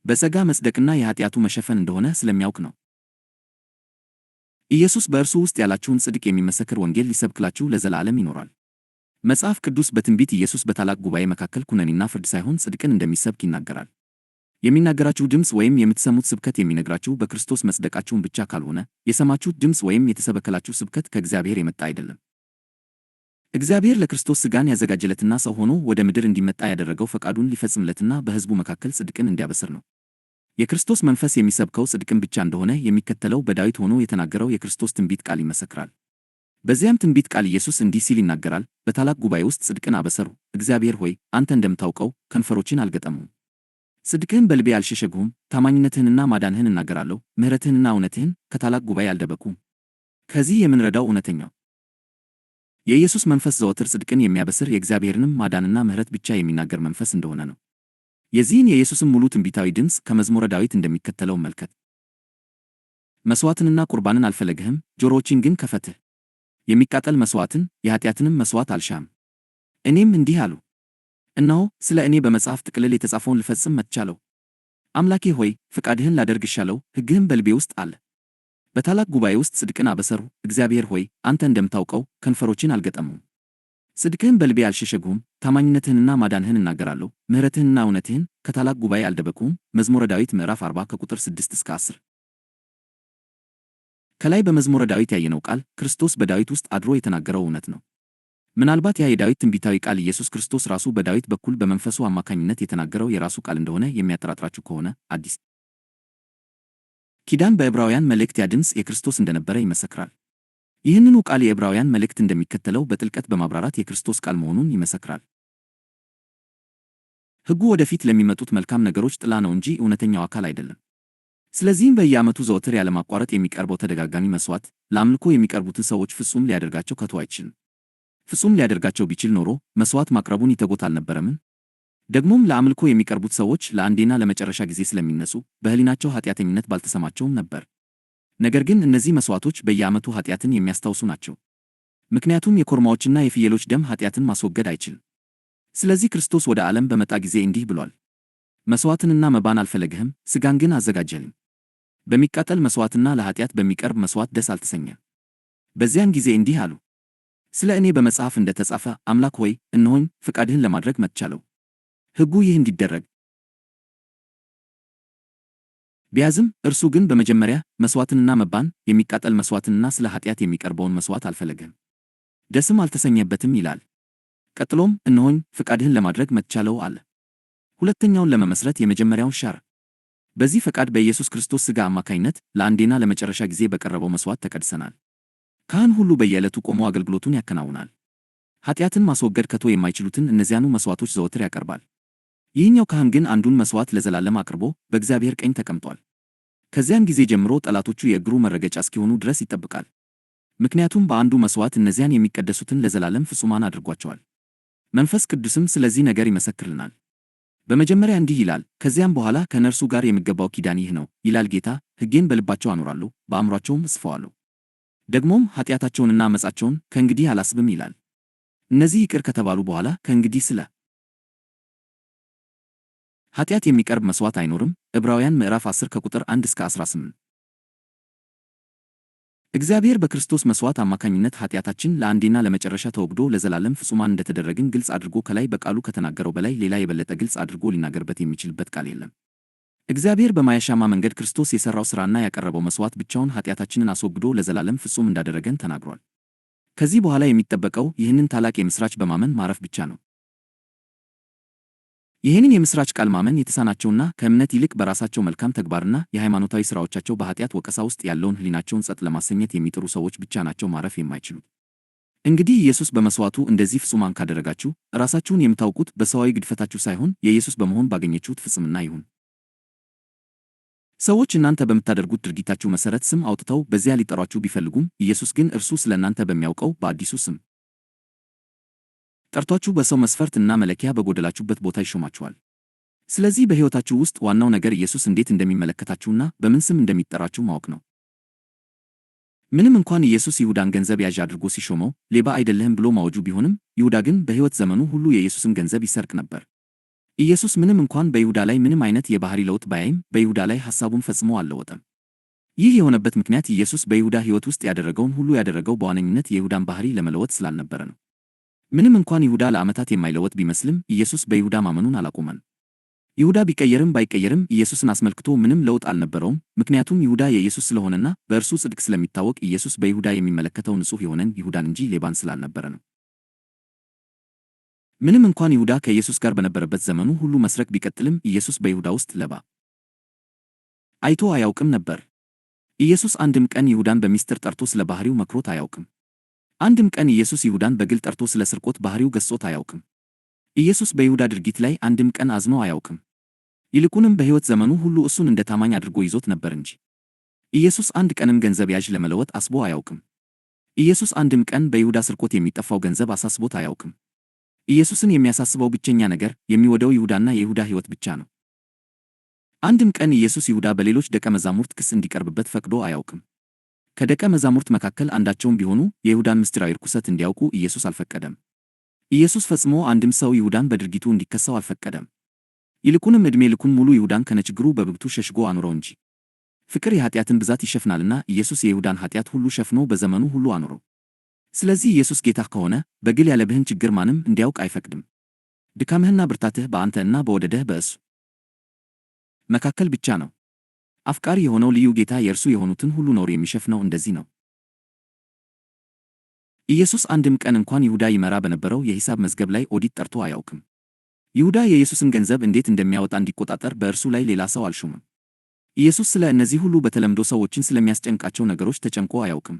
በጸጋ መጽደቅና የኃጢአቱ መሸፈን እንደሆነ ስለሚያውቅ ነው። ኢየሱስ በእርሱ ውስጥ ያላችሁን ጽድቅ የሚመሰክር ወንጌል ሊሰብክላችሁ ለዘላለም ይኖራል። መጽሐፍ ቅዱስ በትንቢት ኢየሱስ በታላቅ ጉባኤ መካከል ኩነኔና ፍርድ ሳይሆን ጽድቅን እንደሚሰብክ ይናገራል። የሚናገራችሁ ድምፅ ወይም የምትሰሙት ስብከት የሚነግራችሁ በክርስቶስ መጽደቃችሁን ብቻ ካልሆነ የሰማችሁት ድምፅ ወይም የተሰበከላችሁ ስብከት ከእግዚአብሔር የመጣ አይደለም። እግዚአብሔር ለክርስቶስ ሥጋን ያዘጋጀለትና ሰው ሆኖ ወደ ምድር እንዲመጣ ያደረገው ፈቃዱን ሊፈጽምለትና በሕዝቡ መካከል ጽድቅን እንዲያበስር ነው። የክርስቶስ መንፈስ የሚሰብከው ጽድቅን ብቻ እንደሆነ የሚከተለው በዳዊት ሆኖ የተናገረው የክርስቶስ ትንቢት ቃል ይመሰክራል። በዚያም ትንቢት ቃል ኢየሱስ እንዲህ ሲል ይናገራል። በታላቅ ጉባኤ ውስጥ ጽድቅን አበሰሩ። እግዚአብሔር ሆይ አንተ እንደምታውቀው ከንፈሮችን አልገጠሙም። ጽድቅህን በልቤ አልሸሸግሁም። ታማኝነትህንና ማዳንህን እናገራለሁ። ምሕረትህንና እውነትህን ከታላቅ ጉባኤ አልደበኩም። ከዚህ የምንረዳው እውነተኛው የኢየሱስ መንፈስ ዘወትር ጽድቅን የሚያበስር የእግዚአብሔርንም ማዳንና ምሕረት ብቻ የሚናገር መንፈስ እንደሆነ ነው። የዚህን የኢየሱስን ሙሉ ትንቢታዊ ድምፅ ከመዝሙረ ዳዊት እንደሚከተለው መልከት። መሥዋዕትንና ቁርባንን አልፈለግህም፣ ጆሮዎችን ግን ከፈትህ። የሚቃጠል መሥዋዕትን የኃጢአትንም መሥዋዕት አልሻም። እኔም እንዲህ አሉ፣ እነሆ ስለ እኔ በመጽሐፍ ጥቅልል የተጻፈውን ልፈጽም መጥቻለሁ። አምላኬ ሆይ ፈቃድህን ላደርግ እሻለሁ፣ ሕግህም በልቤ ውስጥ አለ። በታላቅ ጉባኤ ውስጥ ጽድቅን አበሰሩ። እግዚአብሔር ሆይ አንተ እንደምታውቀው ከንፈሮችን አልገጠሙም። ጽድቅህን በልቤ አልሸሸግሁም። ታማኝነትህንና ማዳንህን እናገራለሁ። ምሕረትህንና እውነትህን ከታላቅ ጉባኤ አልደበቁም። መዝሙረ ዳዊት ምዕራፍ 40 ከቁጥር 6 እስከ 10። ከላይ በመዝሙረ ዳዊት ያየነው ቃል ክርስቶስ በዳዊት ውስጥ አድሮ የተናገረው እውነት ነው። ምናልባት ያ የዳዊት ትንቢታዊ ቃል ኢየሱስ ክርስቶስ ራሱ በዳዊት በኩል በመንፈሱ አማካኝነት የተናገረው የራሱ ቃል እንደሆነ የሚያጠራጥራችሁ ከሆነ አዲስ ኪዳን በዕብራውያን መልእክት ያ ድምፅ የክርስቶስ እንደነበረ ይመሰክራል። ይህንኑ ቃል የዕብራውያን መልእክት እንደሚከተለው በጥልቀት በማብራራት የክርስቶስ ቃል መሆኑን ይመሰክራል። ሕጉ ወደፊት ለሚመጡት መልካም ነገሮች ጥላ ነው እንጂ እውነተኛው አካል አይደለም። ስለዚህም በየዓመቱ ዘወትር ያለማቋረጥ የሚቀርበው ተደጋጋሚ መሥዋዕት ለአምልኮ የሚቀርቡትን ሰዎች ፍጹም ሊያደርጋቸው ከቶ አይችልም። ፍጹም ሊያደርጋቸው ቢችል ኖሮ መሥዋዕት ማቅረቡን ይተጎት አልነበረምን? ደግሞም ለአምልኮ የሚቀርቡት ሰዎች ለአንዴና ለመጨረሻ ጊዜ ስለሚነጹ በሕሊናቸው ኃጢአተኝነት ባልተሰማቸውም ነበር። ነገር ግን እነዚህ መሥዋዕቶች በየዓመቱ ኃጢአትን የሚያስታውሱ ናቸው። ምክንያቱም የኮርማዎችና የፍየሎች ደም ኃጢአትን ማስወገድ አይችልም። ስለዚህ ክርስቶስ ወደ ዓለም በመጣ ጊዜ እንዲህ ብሏል፣ መሥዋዕትንና መባን አልፈለግህም፣ ሥጋን ግን አዘጋጀህልኝ። በሚቃጠል መሥዋዕትና ለኃጢአት በሚቀርብ መሥዋዕት ደስ አልተሰኘም። በዚያን ጊዜ እንዲህ አሉ፣ ስለ እኔ በመጽሐፍ እንደ ተጻፈ አምላክ ሆይ እነሆኝ ፈቃድህን ለማድረግ መጥቻለሁ። ሕጉ ይህ እንዲደረግ ቢያዝም እርሱ ግን በመጀመሪያ መሥዋዕትንና መባን የሚቃጠል መሥዋዕትንና ስለ ኃጢአት የሚቀርበውን መሥዋዕት አልፈለገም፣ ደስም አልተሰኘበትም ይላል። ቀጥሎም እነሆኝ ፈቃድህን ለማድረግ መጥቻለሁ አለ። ሁለተኛውን ለመመስረት የመጀመሪያውን ሻረ። በዚህ ፈቃድ በኢየሱስ ክርስቶስ ሥጋ አማካይነት ለአንዴና ለመጨረሻ ጊዜ በቀረበው መሥዋዕት ተቀድሰናል። ካህን ሁሉ በየዕለቱ ቆሞ አገልግሎቱን ያከናውናል። ኃጢአትን ማስወገድ ከቶ የማይችሉትን እነዚያኑ መሥዋዕቶች ዘወትር ያቀርባል። ይህኛው ካህን ግን አንዱን መሥዋዕት ለዘላለም አቅርቦ በእግዚአብሔር ቀኝ ተቀምጧል። ከዚያን ጊዜ ጀምሮ ጠላቶቹ የእግሩ መረገጫ እስኪሆኑ ድረስ ይጠብቃል። ምክንያቱም በአንዱ መሥዋዕት እነዚያን የሚቀደሱትን ለዘላለም ፍጹማን አድርጓቸዋል። መንፈስ ቅዱስም ስለዚህ ነገር ይመሰክርልናል። በመጀመሪያ እንዲህ ይላል፣ ከዚያም በኋላ ከእነርሱ ጋር የሚገባው ኪዳን ይህ ነው ይላል ጌታ፣ ሕጌን በልባቸው አኖራለሁ፣ በአእምሯቸውም እጽፈዋለሁ። ደግሞም ኃጢአታቸውንና ዓመፃቸውን ከእንግዲህ አላስብም ይላል። እነዚህ ይቅር ከተባሉ በኋላ ከእንግዲህ ስለ ኃጢአት የሚቀርብ መሥዋዕት አይኖርም። ዕብራውያን ምዕራፍ 10 ከቁጥር 1 እስከ 18። እግዚአብሔር በክርስቶስ መሥዋዕት አማካኝነት ኃጢአታችን ለአንዴና ለመጨረሻ ተወግዶ ለዘላለም ፍጹማን እንደተደረግን ግልጽ አድርጎ ከላይ በቃሉ ከተናገረው በላይ ሌላ የበለጠ ግልጽ አድርጎ ሊናገርበት የሚችልበት ቃል የለም። እግዚአብሔር በማያሻማ መንገድ ክርስቶስ የሠራው ሥራና ያቀረበው መሥዋዕት ብቻውን ኃጢአታችንን አስወግዶ ለዘላለም ፍጹም እንዳደረገን ተናግሯል። ከዚህ በኋላ የሚጠበቀው ይህንን ታላቅ የምሥራች በማመን ማረፍ ብቻ ነው። ይህንን የምሥራች ቃል ማመን የተሳናቸውና ከእምነት ይልቅ በራሳቸው መልካም ተግባርና የሃይማኖታዊ ሥራዎቻቸው በኃጢአት ወቀሳ ውስጥ ያለውን ሕሊናቸውን ጸጥ ለማሰኘት የሚጥሩ ሰዎች ብቻ ናቸው ማረፍ የማይችሉት። እንግዲህ ኢየሱስ በመሥዋዕቱ እንደዚህ ፍጹማን ካደረጋችሁ፣ ራሳችሁን የምታውቁት በሰዋዊ ግድፈታችሁ ሳይሆን የኢየሱስ በመሆን ባገኘችሁት ፍጽምና ይሁን። ሰዎች እናንተ በምታደርጉት ድርጊታችሁ መሠረት ስም አውጥተው በዚያ ሊጠሯችሁ ቢፈልጉም፣ ኢየሱስ ግን እርሱ ስለ እናንተ በሚያውቀው በአዲሱ ስም ጠርቷችሁ በሰው መስፈርት እና መለኪያ በጎደላችሁበት ቦታ ይሾማችኋል። ስለዚህ በሕይወታችሁ ውስጥ ዋናው ነገር ኢየሱስ እንዴት እንደሚመለከታችሁና በምን ስም እንደሚጠራችሁ ማወቅ ነው። ምንም እንኳን ኢየሱስ ይሁዳን ገንዘብ ያዥ አድርጎ ሲሾመው ሌባ አይደለህም ብሎ ማወጁ ቢሆንም፣ ይሁዳ ግን በሕይወት ዘመኑ ሁሉ የኢየሱስን ገንዘብ ይሰርቅ ነበር። ኢየሱስ ምንም እንኳን በይሁዳ ላይ ምንም አይነት የባህሪ ለውጥ ባያይም በይሁዳ ላይ ሐሳቡን ፈጽሞ አልለወጠም። ይህ የሆነበት ምክንያት ኢየሱስ በይሁዳ ሕይወት ውስጥ ያደረገውን ሁሉ ያደረገው በዋነኝነት የይሁዳን ባህሪ ለመለወጥ ስላልነበረ ነው። ምንም እንኳን ይሁዳ ለዓመታት የማይለወጥ ቢመስልም ኢየሱስ በይሁዳ ማመኑን አላቆመም። ይሁዳ ቢቀየርም ባይቀየርም ኢየሱስን አስመልክቶ ምንም ለውጥ አልነበረውም፣ ምክንያቱም ይሁዳ የኢየሱስ ስለሆነና በእርሱ ጽድቅ ስለሚታወቅ ኢየሱስ በይሁዳ የሚመለከተው ንጹሕ የሆነን ይሁዳን እንጂ ሌባን ስላልነበረ ነው። ምንም እንኳን ይሁዳ ከኢየሱስ ጋር በነበረበት ዘመኑ ሁሉ መስረቅ ቢቀጥልም ኢየሱስ በይሁዳ ውስጥ ሌባ አይቶ አያውቅም ነበር። ኢየሱስ አንድም ቀን ይሁዳን በሚስጥር ጠርቶ ስለ ባህሪው መክሮት አያውቅም። አንድም ቀን ኢየሱስ ይሁዳን በግል ጠርቶ ስለ ስርቆት ባህሪው ገሥጾት አያውቅም። ኢየሱስ በይሁዳ ድርጊት ላይ አንድም ቀን አዝኖ አያውቅም። ይልቁንም በሕይወት ዘመኑ ሁሉ እሱን እንደ ታማኝ አድርጎ ይዞት ነበር እንጂ። ኢየሱስ አንድ ቀንም ገንዘብ ያዥ ለመለወጥ አስቦ አያውቅም። ኢየሱስ አንድም ቀን በይሁዳ ስርቆት የሚጠፋው ገንዘብ አሳስቦት አያውቅም። ኢየሱስን የሚያሳስበው ብቸኛ ነገር የሚወደው ይሁዳና የይሁዳ ሕይወት ብቻ ነው። አንድም ቀን ኢየሱስ ይሁዳ በሌሎች ደቀ መዛሙርት ክስ እንዲቀርብበት ፈቅዶ አያውቅም። ከደቀ መዛሙርት መካከል አንዳቸውም ቢሆኑ የይሁዳን ምስጢራዊ ርኩሰት እንዲያውቁ ኢየሱስ አልፈቀደም። ኢየሱስ ፈጽሞ አንድም ሰው ይሁዳን በድርጊቱ እንዲከሰው አልፈቀደም። ይልቁንም ዕድሜ ልኩን ሙሉ ይሁዳን ከነችግሩ በብብቱ ሸሽጎ አኖረው እንጂ። ፍቅር የኃጢአትን ብዛት ይሸፍናልና ኢየሱስ የይሁዳን ኃጢአት ሁሉ ሸፍኖ በዘመኑ ሁሉ አኖረው። ስለዚህ ኢየሱስ ጌታህ ከሆነ በግል ያለብህን ችግር ማንም እንዲያውቅ አይፈቅድም። ድካምህና ብርታትህ በአንተ እና በወደደህ በእሱ መካከል ብቻ ነው። አፍቃሪ የሆነው ልዩ ጌታ የእርሱ የሆኑትን ሁሉ ነውር የሚሸፍነው እንደዚህ ነው። ኢየሱስ አንድም ቀን እንኳን ይሁዳ ይመራ በነበረው የሂሳብ መዝገብ ላይ ኦዲት ጠርቶ አያውቅም። ይሁዳ የኢየሱስን ገንዘብ እንዴት እንደሚያወጣ እንዲቆጣጠር በእርሱ ላይ ሌላ ሰው አልሾመም። ኢየሱስ ስለ እነዚህ ሁሉ በተለምዶ ሰዎችን ስለሚያስጨንቃቸው ነገሮች ተጨንቆ አያውቅም።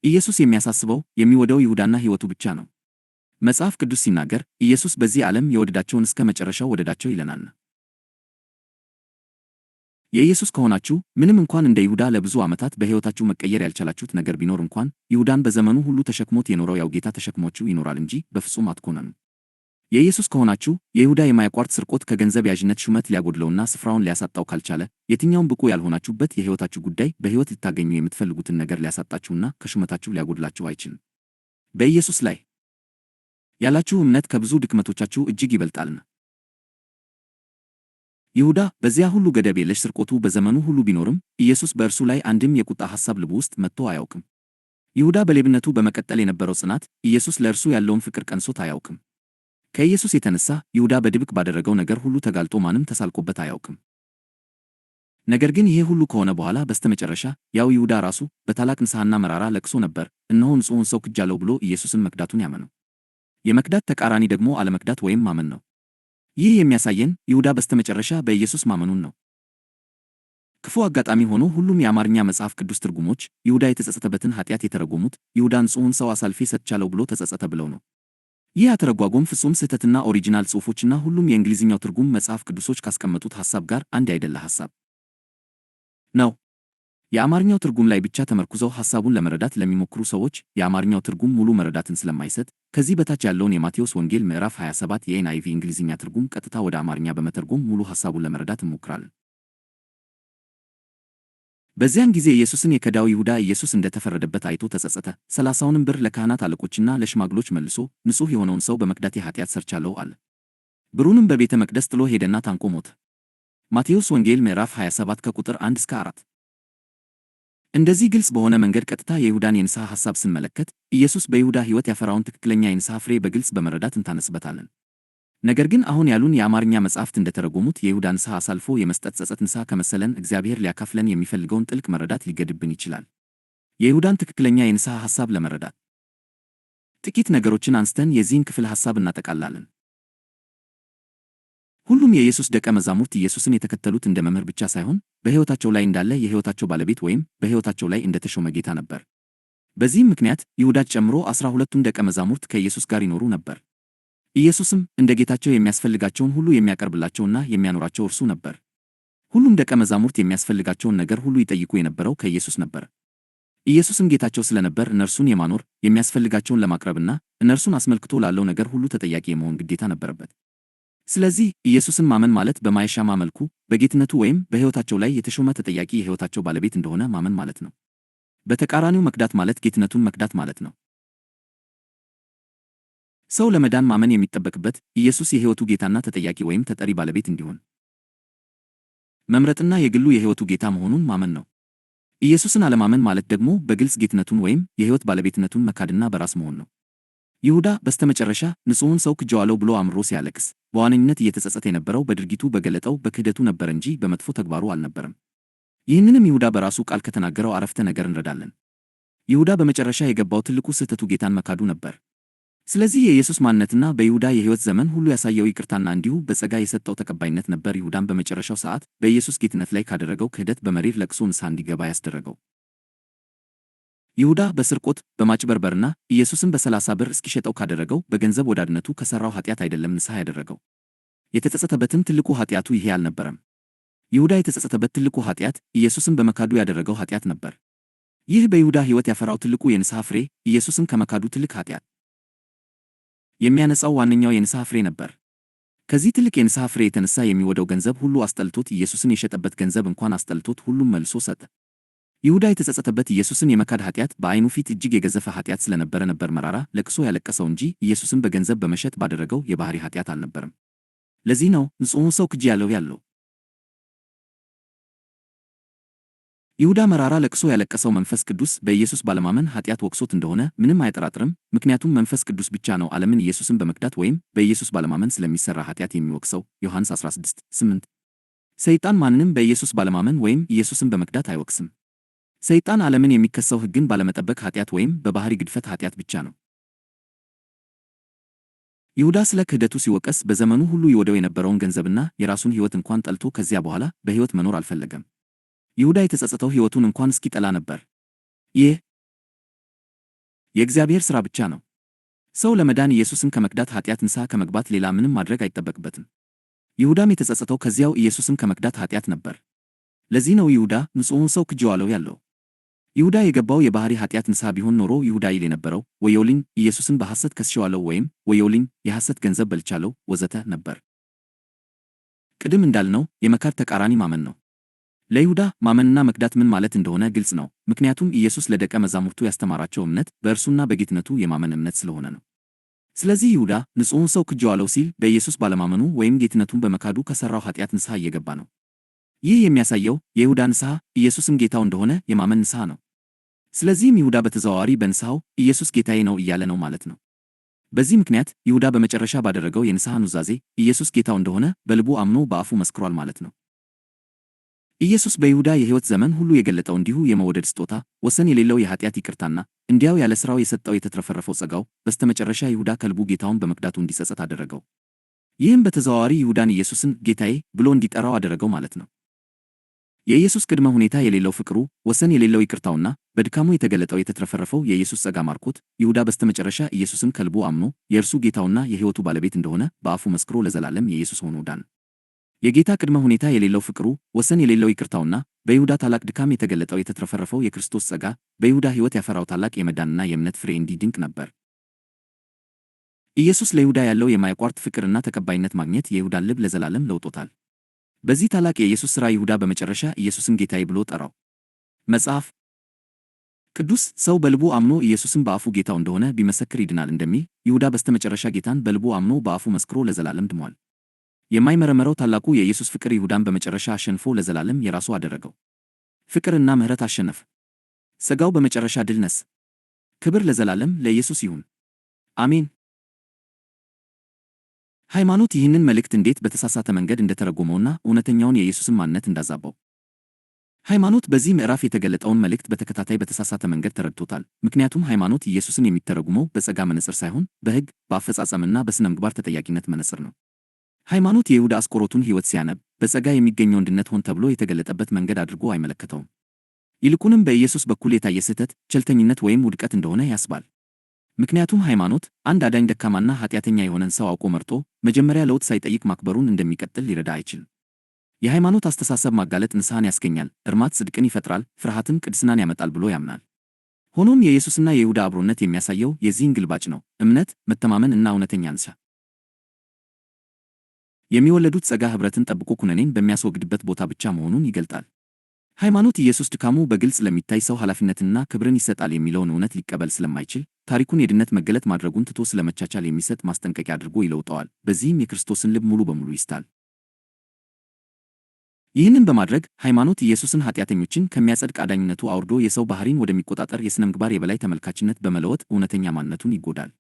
ኢየሱስ የሚያሳስበው የሚወደው ይሁዳና ሕይወቱ ብቻ ነው። መጽሐፍ ቅዱስ ሲናገር ኢየሱስ በዚህ ዓለም የወደዳቸውን እስከ መጨረሻው ወደዳቸው ይለናል። የኢየሱስ ከሆናችሁ ምንም እንኳን እንደ ይሁዳ ለብዙ ዓመታት በሕይወታችሁ መቀየር ያልቻላችሁት ነገር ቢኖር እንኳን ይሁዳን በዘመኑ ሁሉ ተሸክሞት የኖረው ያው ጌታ ተሸክሟችሁ ይኖራል እንጂ በፍጹም አትኮነኑ። የኢየሱስ ከሆናችሁ የይሁዳ የማያቋርጥ ስርቆት ከገንዘብ ያዥነት ሹመት ሊያጎድለውና ስፍራውን ሊያሳጣው ካልቻለ የትኛውም ብቁ ያልሆናችሁበት የሕይወታችሁ ጉዳይ በሕይወት ልታገኙ የምትፈልጉትን ነገር ሊያሳጣችሁና ከሹመታችሁ ሊያጎድላችሁ አይችልም። በኢየሱስ ላይ ያላችሁ እምነት ከብዙ ድክመቶቻችሁ እጅግ ይበልጣልና። ይሁዳ በዚያ ሁሉ ገደብ የለሽ ስርቆቱ በዘመኑ ሁሉ ቢኖርም ኢየሱስ በእርሱ ላይ አንድም የቁጣ ሐሳብ ልቡ ውስጥ መጥቶ አያውቅም። ይሁዳ በሌብነቱ በመቀጠል የነበረው ጽናት ኢየሱስ ለእርሱ ያለውን ፍቅር ቀንሶት አያውቅም። ከኢየሱስ የተነሳ ይሁዳ በድብቅ ባደረገው ነገር ሁሉ ተጋልጦ ማንም ተሳልቆበት አያውቅም። ነገር ግን ይሄ ሁሉ ከሆነ በኋላ በስተመጨረሻ ያው ይሁዳ ራሱ በታላቅ ንስሐና መራራ ለቅሶ ነበር እነሆ ንጹሑን ሰው ክጃለሁ ብሎ ኢየሱስን መክዳቱን ያመነው። የመክዳት ተቃራኒ ደግሞ አለመክዳት ወይም ማመን ነው። ይህ የሚያሳየን ይሁዳ በስተመጨረሻ በኢየሱስ ማመኑን ነው። ክፉ አጋጣሚ ሆኖ ሁሉም የአማርኛ መጽሐፍ ቅዱስ ትርጉሞች ይሁዳ የተጸጸተበትን ኃጢአት የተረጎሙት ይሁዳ ንጹሑን ሰው አሳልፌ ሰጥቻለሁ ብሎ ተጸጸተ ብለው ነው። ይህ አተረጓጎም ፍጹም ስህተትና ኦሪጂናል ጽሑፎችና ሁሉም የእንግሊዝኛው ትርጉም መጽሐፍ ቅዱሶች ካስቀመጡት ሐሳብ ጋር አንድ አይደለ ሐሳብ ነው። የአማርኛው ትርጉም ላይ ብቻ ተመርኩዘው ሐሳቡን ለመረዳት ለሚሞክሩ ሰዎች የአማርኛው ትርጉም ሙሉ መረዳትን ስለማይሰጥ ከዚህ በታች ያለውን የማቴዎስ ወንጌል ምዕራፍ 27 የኤንአይቪ እንግሊዝኛ ትርጉም ቀጥታ ወደ አማርኛ በመተርጎም ሙሉ ሐሳቡን ለመረዳት እንሞክራለን። በዚያን ጊዜ ኢየሱስን የከዳው ይሁዳ ኢየሱስ እንደተፈረደበት አይቶ ተጸጸተ። 30ንም ብር ለካህናት አለቆችና ለሽማግሎች መልሶ ንጹሕ የሆነውን ሰው በመክዳቴ ኃጢአት ሰርቻለሁ አለ። ብሩንም በቤተ መቅደስ ጥሎ ሄደና ታንቆ ሞተ። ማቴዎስ ወንጌል ምዕራፍ 27 ከቁጥር 1 እስከ 4። እንደዚህ ግልጽ በሆነ መንገድ ቀጥታ የይሁዳን የንስሐ ሐሳብ ስንመለከት ኢየሱስ በይሁዳ ሕይወት ያፈራውን ትክክለኛ የንስሐ ፍሬ በግልጽ በመረዳት እንታነስበታለን። ነገር ግን አሁን ያሉን የአማርኛ መጻሕፍት እንደተረጎሙት የይሁዳ ንስሐ አሳልፎ የመስጠት ጸጸት ንስሐ ከመሰለን እግዚአብሔር ሊያካፍለን የሚፈልገውን ጥልቅ መረዳት ሊገድብን ይችላል። የይሁዳን ትክክለኛ የንስሐ ሐሳብ ለመረዳት ጥቂት ነገሮችን አንስተን የዚህን ክፍል ሐሳብ እናጠቃላለን። ሁሉም የኢየሱስ ደቀ መዛሙርት ኢየሱስን የተከተሉት እንደ መምህር ብቻ ሳይሆን በሕይወታቸው ላይ እንዳለ የሕይወታቸው ባለቤት ወይም በሕይወታቸው ላይ እንደተሾመ ጌታ ነበር። በዚህም ምክንያት ይሁዳን ጨምሮ 12ቱም ደቀ መዛሙርት ከኢየሱስ ጋር ይኖሩ ነበር። ኢየሱስም እንደ ጌታቸው የሚያስፈልጋቸውን ሁሉ የሚያቀርብላቸውና የሚያኖራቸው እርሱ ነበር። ሁሉም ደቀ መዛሙርት የሚያስፈልጋቸውን ነገር ሁሉ ይጠይቁ የነበረው ከኢየሱስ ነበር። ኢየሱስም ጌታቸው ስለነበር እነርሱን የማኖር የሚያስፈልጋቸውን ለማቅረብና እነርሱን አስመልክቶ ላለው ነገር ሁሉ ተጠያቂ የመሆን ግዴታ ነበረበት። ስለዚህ ኢየሱስን ማመን ማለት በማይሻማ መልኩ በጌትነቱ ወይም በሕይወታቸው ላይ የተሾመ ተጠያቂ የሕይወታቸው ባለቤት እንደሆነ ማመን ማለት ነው። በተቃራኒው መክዳት ማለት ጌትነቱን መክዳት ማለት ነው። ሰው ለመዳን ማመን የሚጠበቅበት ኢየሱስ የሕይወቱ ጌታና ተጠያቂ ወይም ተጠሪ ባለቤት እንዲሆን መምረጥና የግሉ የሕይወቱ ጌታ መሆኑን ማመን ነው። ኢየሱስን አለማመን ማለት ደግሞ በግልጽ ጌትነቱን ወይም የሕይወት ባለቤትነቱን መካድና በራስ መሆን ነው። ይሁዳ በስተመጨረሻ ንጹሑን ሰው ክጄዋለሁ ብሎ አምርሮ ሲያለቅስ በዋነኝነት እየተጸጸተ የነበረው በድርጊቱ በገለጠው በክህደቱ ነበር እንጂ በመጥፎ ተግባሩ አልነበረም። ይህንንም ይሁዳ በራሱ ቃል ከተናገረው አረፍተ ነገር እንረዳለን። ይሁዳ በመጨረሻ የገባው ትልቁ ስህተቱ ጌታን መካዱ ነበር። ስለዚህ የኢየሱስ ማንነትና በይሁዳ የሕይወት ዘመን ሁሉ ያሳየው ይቅርታና እንዲሁ በጸጋ የሰጠው ተቀባይነት ነበር ይሁዳን በመጨረሻው ሰዓት በኢየሱስ ጌትነት ላይ ካደረገው ክህደት በመሪር ለቅሶ ንስሐ እንዲገባ ያስደረገው። ይሁዳ በስርቆት በማጭበርበርና ኢየሱስን በ30 ብር እስኪሸጠው ካደረገው በገንዘብ ወዳድነቱ ከሠራው ኃጢአት አይደለም ንስሐ ያደረገው። የተጸጸተበትም ትልቁ ኃጢአቱ ይሄ አልነበረም። ይሁዳ የተጸጸተበት ትልቁ ኃጢአት ኢየሱስን በመካዱ ያደረገው ኃጢአት ነበር። ይህ በይሁዳ ሕይወት ያፈራው ትልቁ የንስሐ ፍሬ ኢየሱስን ከመካዱ ትልቅ ኃጢአት የሚያነጻው ዋነኛው የንስሐ ፍሬ ነበር። ከዚህ ትልቅ የንስሐ ፍሬ የተነሳ የሚወደው ገንዘብ ሁሉ አስጠልቶት ኢየሱስን የሸጠበት ገንዘብ እንኳን አስጠልቶት ሁሉም መልሶ ሰጠ። ይሁዳ የተጸጸተበት ኢየሱስን የመካድ ኃጢአት በዓይኑ ፊት እጅግ የገዘፈ ኃጢአት ስለነበረ ነበር መራራ ለቅሶ ያለቀሰው እንጂ ኢየሱስን በገንዘብ በመሸጥ ባደረገው የባሕሪ ኃጢአት አልነበረም። ለዚህ ነው ንጹሑን ሰው ክጄአለሁ ያለው። ይሁዳ መራራ ለቅሶ ያለቀሰው መንፈስ ቅዱስ በኢየሱስ ባለማመን ኃጢአት ወቅሶት እንደሆነ ምንም አይጠራጥርም። ምክንያቱም መንፈስ ቅዱስ ብቻ ነው ዓለምን ኢየሱስን በመክዳት ወይም በኢየሱስ ባለማመን ስለሚሠራ ኃጢአት የሚወቅሰው። ዮሐንስ 16:8 ሰይጣን ማንንም በኢየሱስ ባለማመን ወይም ኢየሱስን በመክዳት አይወቅስም። ሰይጣን ዓለምን የሚከሰው ሕግን ባለመጠበቅ ኃጢአት ወይም በባሕሪ ግድፈት ኃጢአት ብቻ ነው። ይሁዳ ስለ ክህደቱ ሲወቀስ በዘመኑ ሁሉ ይወደው የነበረውን ገንዘብና የራሱን ሕይወት እንኳን ጠልቶ ከዚያ በኋላ በሕይወት መኖር አልፈለገም። ይሁዳ የተጸጸተው ሕይወቱን እንኳን እስኪጠላ ነበር። ይህ የእግዚአብሔር ሥራ ብቻ ነው። ሰው ለመዳን ኢየሱስን ከመክዳት ኃጢአት ንስሐ ከመግባት ሌላ ምንም ማድረግ አይጠበቅበትም። ይሁዳም የተጸጸተው ከዚያው ኢየሱስን ከመክዳት ኃጢአት ነበር። ለዚህ ነው ይሁዳ ንጹሑን ሰው ክጄዋለሁ ያለው። ይሁዳ የገባው የባሕሪ ኃጢአት ንስሐ ቢሆን ኖሮ ይሁዳ ይል የነበረው ወዮልኝ ኢየሱስን በሐሰት ከስሼዋለሁ ወይም ወዮልኝ የሐሰት ገንዘብ በልቻለሁ ወዘተ ነበር። ቅድም እንዳልነው የመካድ ተቃራኒ ማመን ነው። ለይሁዳ ማመንና መክዳት ምን ማለት እንደሆነ ግልጽ ነው። ምክንያቱም ኢየሱስ ለደቀ መዛሙርቱ ያስተማራቸው እምነት በእርሱና በጌትነቱ የማመን እምነት ስለሆነ ነው። ስለዚህ ይሁዳ ንጹሑን ሰው ክጄዋለሁ ሲል በኢየሱስ ባለማመኑ ወይም ጌትነቱን በመካዱ ከሠራው ኃጢአት ንስሐ እየገባ ነው። ይህ የሚያሳየው የይሁዳ ንስሐ ኢየሱስም ጌታው እንደሆነ የማመን ንስሐ ነው። ስለዚህም ይሁዳ በተዘዋዋሪ በንስሐው ኢየሱስ ጌታዬ ነው እያለ ነው ማለት ነው። በዚህ ምክንያት ይሁዳ በመጨረሻ ባደረገው የንስሐ ኑዛዜ ኢየሱስ ጌታው እንደሆነ በልቡ አምኖ በአፉ መስክሯል ማለት ነው። ኢየሱስ በይሁዳ የሕይወት ዘመን ሁሉ የገለጠው እንዲሁ የመወደድ ስጦታ፣ ወሰን የሌለው የኃጢአት ይቅርታና እንዲያው ያለ ሥራው የሰጠው የተትረፈረፈው ጸጋው በስተመጨረሻ ይሁዳ ከልቡ ጌታውን በመክዳቱ እንዲጸጸት አደረገው። ይህም በተዘዋዋሪ ይሁዳን ኢየሱስን ጌታዬ ብሎ እንዲጠራው አደረገው ማለት ነው። የኢየሱስ ቅድመ ሁኔታ የሌለው ፍቅሩ፣ ወሰን የሌለው ይቅርታውና በድካሙ የተገለጠው የተትረፈረፈው የኢየሱስ ጸጋ ማርኮት ይሁዳ በስተመጨረሻ ኢየሱስን ከልቡ አምኖ የእርሱ ጌታውና የሕይወቱ ባለቤት እንደሆነ በአፉ መስክሮ ለዘላለም የኢየሱስ ሆኖ ዳነ። የጌታ ቅድመ ሁኔታ የሌለው ፍቅሩ፣ ወሰን የሌለው ይቅርታውና በይሁዳ ታላቅ ድካም የተገለጠው የተትረፈረፈው የክርስቶስ ጸጋ በይሁዳ ሕይወት ያፈራው ታላቅ የመዳንና የእምነት ፍሬ እንዲህ ድንቅ ነበር። ኢየሱስ ለይሁዳ ያለው የማያቋርጥ ፍቅርና ተቀባይነት ማግኘት የይሁዳን ልብ ለዘላለም ለውጦታል። በዚህ ታላቅ የኢየሱስ ሥራ ይሁዳ በመጨረሻ ኢየሱስን ጌታዬ ብሎ ጠራው። መጽሐፍ ቅዱስ ሰው በልቡ አምኖ ኢየሱስን በአፉ ጌታው እንደሆነ ቢመሰክር ይድናል እንደሚል ይሁዳ በስተመጨረሻ ጌታን በልቡ አምኖ በአፉ መስክሮ ለዘላለም ድሟል። የማይመረመረው ታላቁ የኢየሱስ ፍቅር ይሁዳን በመጨረሻ አሸንፎ ለዘላለም የራሱ አደረገው። ፍቅርና ምሕረት አሸነፈ። ሥጋው በመጨረሻ ድል ነሣ። ክብር ለዘላለም ለኢየሱስ ይሁን፣ አሜን። ሃይማኖት ይህንን መልእክት እንዴት በተሳሳተ መንገድ እንደተረጎመውና እውነተኛውን የኢየሱስን ማንነት እንዳዛባው። ሃይማኖት በዚህ ምዕራፍ የተገለጠውን መልእክት በተከታታይ በተሳሳተ መንገድ ተረድቶታል። ምክንያቱም ሃይማኖት ኢየሱስን የሚተረጉመው በጸጋ መነጽር ሳይሆን በሕግ፣ በአፈጻጸምና በሥነ ምግባር ተጠያቂነት መነጽር ነው። ሃይማኖት የይሁዳ አስቆሮቱን ሕይወት ሲያነብ በጸጋ የሚገኘው አንድነት ሆን ተብሎ የተገለጠበት መንገድ አድርጎ አይመለከተውም። ይልቁንም በኢየሱስ በኩል የታየ ስህተት፣ ቸልተኝነት ወይም ውድቀት እንደሆነ ያስባል። ምክንያቱም ሃይማኖት አንድ አዳኝ ደካማና ኃጢአተኛ የሆነን ሰው አውቆ መርጦ መጀመሪያ ለውጥ ሳይጠይቅ ማክበሩን እንደሚቀጥል ሊረዳ አይችልም። የሃይማኖት አስተሳሰብ ማጋለጥ ንስሐን ያስገኛል፣ እርማት ጽድቅን ይፈጥራል፣ ፍርሃትም ቅድስናን ያመጣል ብሎ ያምናል። ሆኖም የኢየሱስና የይሁዳ አብሮነት የሚያሳየው የዚህን ግልባጭ ነው። እምነት፣ መተማመን እና እውነተኛ ንስሐ የሚወለዱት ጸጋ ኅብረትን ጠብቆ ኩነኔን በሚያስወግድበት ቦታ ብቻ መሆኑን ይገልጣል። ሃይማኖት ኢየሱስ ድካሙ በግልጽ ለሚታይ ሰው ኃላፊነትና ክብርን ይሰጣል የሚለውን እውነት ሊቀበል ስለማይችል ታሪኩን የድነት መገለጥ ማድረጉን ትቶ ስለመቻቻል የሚሰጥ ማስጠንቀቂያ አድርጎ ይለውጠዋል። በዚህም የክርስቶስን ልብ ሙሉ በሙሉ ይስታል። ይህንን በማድረግ ሃይማኖት ኢየሱስን ኃጢአተኞችን ከሚያጸድቅ አዳኝነቱ አውርዶ የሰው ባህሪን ወደሚቆጣጠር የሥነ ምግባር የበላይ ተመልካችነት በመለወጥ እውነተኛ ማንነቱን ይጎዳል።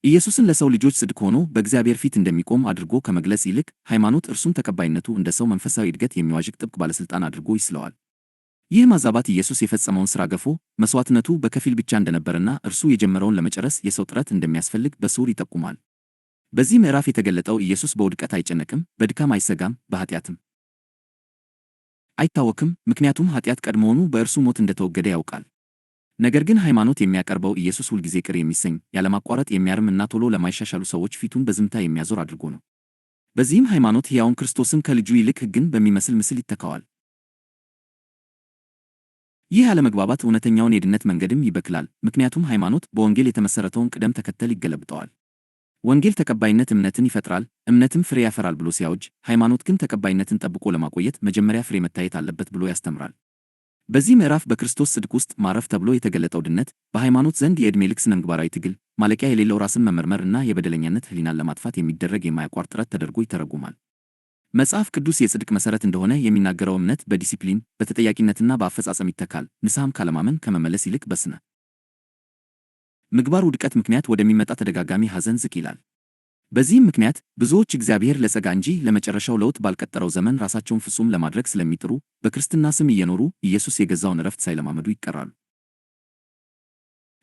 ኢየሱስን ለሰው ልጆች ጽድቅ ሆኖ በእግዚአብሔር ፊት እንደሚቆም አድርጎ ከመግለጽ ይልቅ ሃይማኖት እርሱን ተቀባይነቱ እንደ ሰው መንፈሳዊ እድገት የሚዋዥቅ ጥብቅ ባለሥልጣን አድርጎ ይስለዋል። ይህ ማዛባት ኢየሱስ የፈጸመውን ሥራ ገፎ መሥዋዕትነቱ በከፊል ብቻ እንደነበረና እርሱ የጀመረውን ለመጨረስ የሰው ጥረት እንደሚያስፈልግ በስውር ይጠቁማል። በዚህ ምዕራፍ የተገለጠው ኢየሱስ በውድቀት አይጨነቅም፣ በድካም አይሰጋም፣ በኃጢአትም አይታወክም። ምክንያቱም ኃጢአት ቀድሞውኑ በእርሱ ሞት እንደተወገደ ያውቃል። ነገር ግን ሃይማኖት የሚያቀርበው ኢየሱስ ሁልጊዜ ቅር የሚሰኝ ያለማቋረጥ የሚያርም እና ቶሎ ለማይሻሻሉ ሰዎች ፊቱን በዝምታ የሚያዞር አድርጎ ነው። በዚህም ሃይማኖት ሕያውን ክርስቶስን ከልጁ ይልቅ ሕግን በሚመስል ምስል ይተካዋል። ይህ አለመግባባት እውነተኛውን የድነት መንገድም ይበክላል። ምክንያቱም ሃይማኖት በወንጌል የተመሠረተውን ቅደም ተከተል ይገለብጠዋል። ወንጌል ተቀባይነት እምነትን ይፈጥራል፣ እምነትም ፍሬ ያፈራል ብሎ ሲያውጅ፣ ሃይማኖት ግን ተቀባይነትን ጠብቆ ለማቆየት መጀመሪያ ፍሬ መታየት አለበት ብሎ ያስተምራል። በዚህ ምዕራፍ በክርስቶስ ጽድቅ ውስጥ ማረፍ ተብሎ የተገለጠው ድነት በሃይማኖት ዘንድ የዕድሜ ልክ ስነ ምግባራዊ ትግል፣ ማለቂያ የሌለው ራስን መመርመር እና የበደለኛነት ሕሊናን ለማጥፋት የሚደረግ የማያቋርጥ ጥረት ተደርጎ ይተረጉማል። መጽሐፍ ቅዱስ የጽድቅ መሠረት እንደሆነ የሚናገረው እምነት በዲሲፕሊን በተጠያቂነትና በአፈጻጸም ይተካል። ንስሐም ካለማመን ከመመለስ ይልቅ በስነ ምግባር ውድቀት ምክንያት ወደሚመጣ ተደጋጋሚ ሐዘን ዝቅ ይላል። በዚህም ምክንያት ብዙዎች እግዚአብሔር ለጸጋ እንጂ ለመጨረሻው ለውጥ ባልቀጠረው ዘመን ራሳቸውን ፍጹም ለማድረግ ስለሚጥሩ በክርስትና ስም እየኖሩ ኢየሱስ የገዛውን ዕረፍት ሳይለማመዱ ይቀራሉ።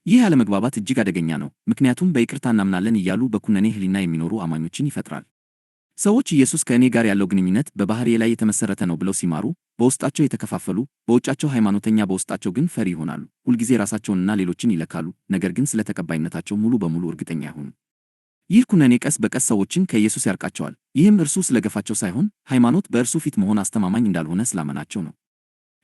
ይህ አለመግባባት እጅግ አደገኛ ነው፣ ምክንያቱም በይቅርታ እናምናለን እያሉ በኩነኔ ሕሊና የሚኖሩ አማኞችን ይፈጥራል። ሰዎች ኢየሱስ ከእኔ ጋር ያለው ግንኙነት በባሕርዬ ላይ የተመሠረተ ነው ብለው ሲማሩ በውስጣቸው የተከፋፈሉ፣ በውጫቸው ሃይማኖተኛ፣ በውስጣቸው ግን ፈሪ ይሆናሉ። ሁልጊዜ ራሳቸውንና ሌሎችን ይለካሉ፣ ነገር ግን ስለ ተቀባይነታቸው ሙሉ በሙሉ እርግጠኛ አይሆኑም። ይህ ኩነኔ ቀስ በቀስ ሰዎችን ከኢየሱስ ያርቃቸዋል። ይህም እርሱ ስለገፋቸው ሳይሆን ሃይማኖት በእርሱ ፊት መሆን አስተማማኝ እንዳልሆነ ስላመናቸው ነው።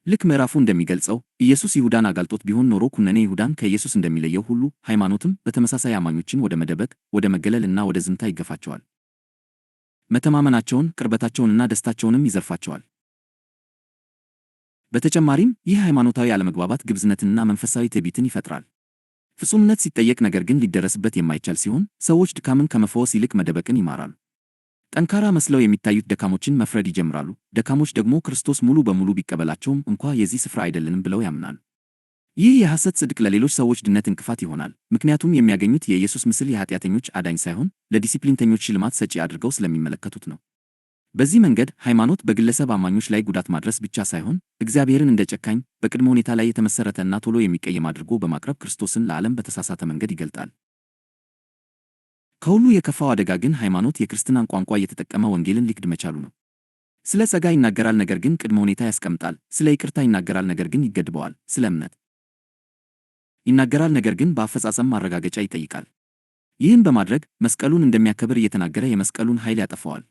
ልክ ምዕራፉ እንደሚገልጸው ኢየሱስ ይሁዳን አጋልጦት ቢሆን ኖሮ ኩነኔ ይሁዳን ከኢየሱስ እንደሚለየው ሁሉ ሃይማኖትም በተመሳሳይ አማኞችን ወደ መደበቅ፣ ወደ መገለል እና ወደ ዝምታ ይገፋቸዋል። መተማመናቸውን፣ ቅርበታቸውንና ደስታቸውንም ይዘርፋቸዋል። በተጨማሪም ይህ ሃይማኖታዊ አለመግባባት ግብዝነትንና መንፈሳዊ ትዕቢትን ይፈጥራል። ፍጹምነት ሲጠየቅ ነገር ግን ሊደረስበት የማይቻል ሲሆን ሰዎች ድካምን ከመፈወስ ይልቅ መደበቅን ይማራሉ። ጠንካራ መስለው የሚታዩት ደካሞችን መፍረድ ይጀምራሉ። ደካሞች ደግሞ ክርስቶስ ሙሉ በሙሉ ቢቀበላቸውም እንኳ የዚህ ስፍራ አይደለንም ብለው ያምናሉ። ይህ የሐሰት ጽድቅ ለሌሎች ሰዎች ድነት እንቅፋት ይሆናል። ምክንያቱም የሚያገኙት የኢየሱስ ምስል የኃጢአተኞች አዳኝ ሳይሆን ለዲሲፕሊንተኞች ሽልማት ሰጪ አድርገው ስለሚመለከቱት ነው። በዚህ መንገድ ሃይማኖት በግለሰብ አማኞች ላይ ጉዳት ማድረስ ብቻ ሳይሆን እግዚአብሔርን እንደ ጨካኝ፣ በቅድመ ሁኔታ ላይ የተመሠረተ እና ቶሎ የሚቀየም አድርጎ በማቅረብ ክርስቶስን ለዓለም በተሳሳተ መንገድ ይገልጣል። ከሁሉ የከፋው አደጋ ግን ሃይማኖት የክርስትናን ቋንቋ እየተጠቀመ ወንጌልን ሊክድ መቻሉ ነው። ስለ ጸጋ ይናገራል፣ ነገር ግን ቅድመ ሁኔታ ያስቀምጣል። ስለ ይቅርታ ይናገራል፣ ነገር ግን ይገድበዋል። ስለ እምነት ይናገራል፣ ነገር ግን በአፈጻጸም ማረጋገጫ ይጠይቃል። ይህን በማድረግ መስቀሉን እንደሚያከብር እየተናገረ የመስቀሉን ኃይል ያጠፋዋል።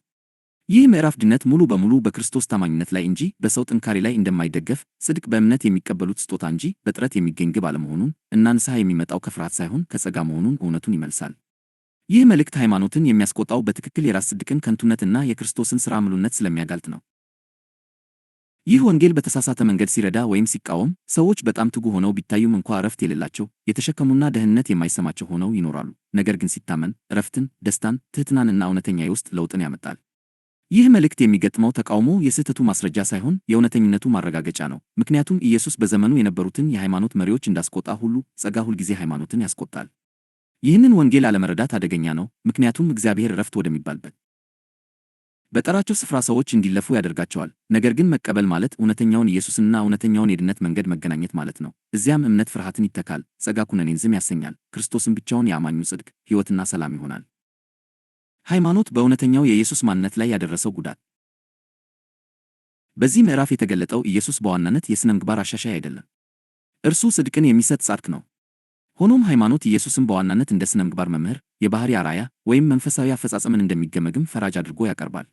ይህ ምዕራፍ ድነት ሙሉ በሙሉ በክርስቶስ ታማኝነት ላይ እንጂ በሰው ጥንካሬ ላይ እንደማይደገፍ፣ ጽድቅ በእምነት የሚቀበሉት ስጦታ እንጂ በጥረት የሚገኝ ግብ አለመሆኑን እና ንስሐ የሚመጣው ከፍርሃት ሳይሆን ከጸጋ መሆኑን እውነቱን ይመልሳል። ይህ መልእክት ሃይማኖትን የሚያስቆጣው በትክክል የራስ ጽድቅን ከንቱነትና የክርስቶስን ሥራ ምሉነት ስለሚያጋልጥ ነው። ይህ ወንጌል በተሳሳተ መንገድ ሲረዳ ወይም ሲቃወም ሰዎች በጣም ትጉ ሆነው ቢታዩም እንኳ ዕረፍት የሌላቸው፣ የተሸከሙና ደህንነት የማይሰማቸው ሆነው ይኖራሉ። ነገር ግን ሲታመን ዕረፍትን፣ ደስታን፣ ትሕትናንና እውነተኛ የውስጥ ለውጥን ያመጣል። ይህ መልእክት የሚገጥመው ተቃውሞ የስህተቱ ማስረጃ ሳይሆን የእውነተኝነቱ ማረጋገጫ ነው። ምክንያቱም ኢየሱስ በዘመኑ የነበሩትን የሃይማኖት መሪዎች እንዳስቆጣ ሁሉ ጸጋ ሁልጊዜ ሃይማኖትን ያስቆጣል። ይህንን ወንጌል አለመረዳት አደገኛ ነው፣ ምክንያቱም እግዚአብሔር ዕረፍት ወደሚባልበት በጠራቸው ስፍራ ሰዎች እንዲለፉ ያደርጋቸዋል። ነገር ግን መቀበል ማለት እውነተኛውን ኢየሱስንና እውነተኛውን የድነት መንገድ መገናኘት ማለት ነው። እዚያም እምነት ፍርሃትን ይተካል፣ ጸጋ ኩነኔን ዝም ያሰኛል፣ ክርስቶስን ብቻውን የአማኙ ጽድቅ፣ ሕይወትና ሰላም ይሆናል። ሃይማኖት በእውነተኛው የኢየሱስ ማንነት ላይ ያደረሰው ጉዳት። በዚህ ምዕራፍ የተገለጠው ኢየሱስ በዋናነት የሥነ ምግባር አሻሻይ አይደለም። እርሱ ጽድቅን የሚሰጥ ጻድቅ ነው። ሆኖም ሃይማኖት ኢየሱስን በዋናነት እንደ ሥነ ምግባር መምህር፣ የባሕሪ አርአያ ወይም መንፈሳዊ አፈጻጸምን እንደሚገመግም ፈራጅ አድርጎ ያቀርባል።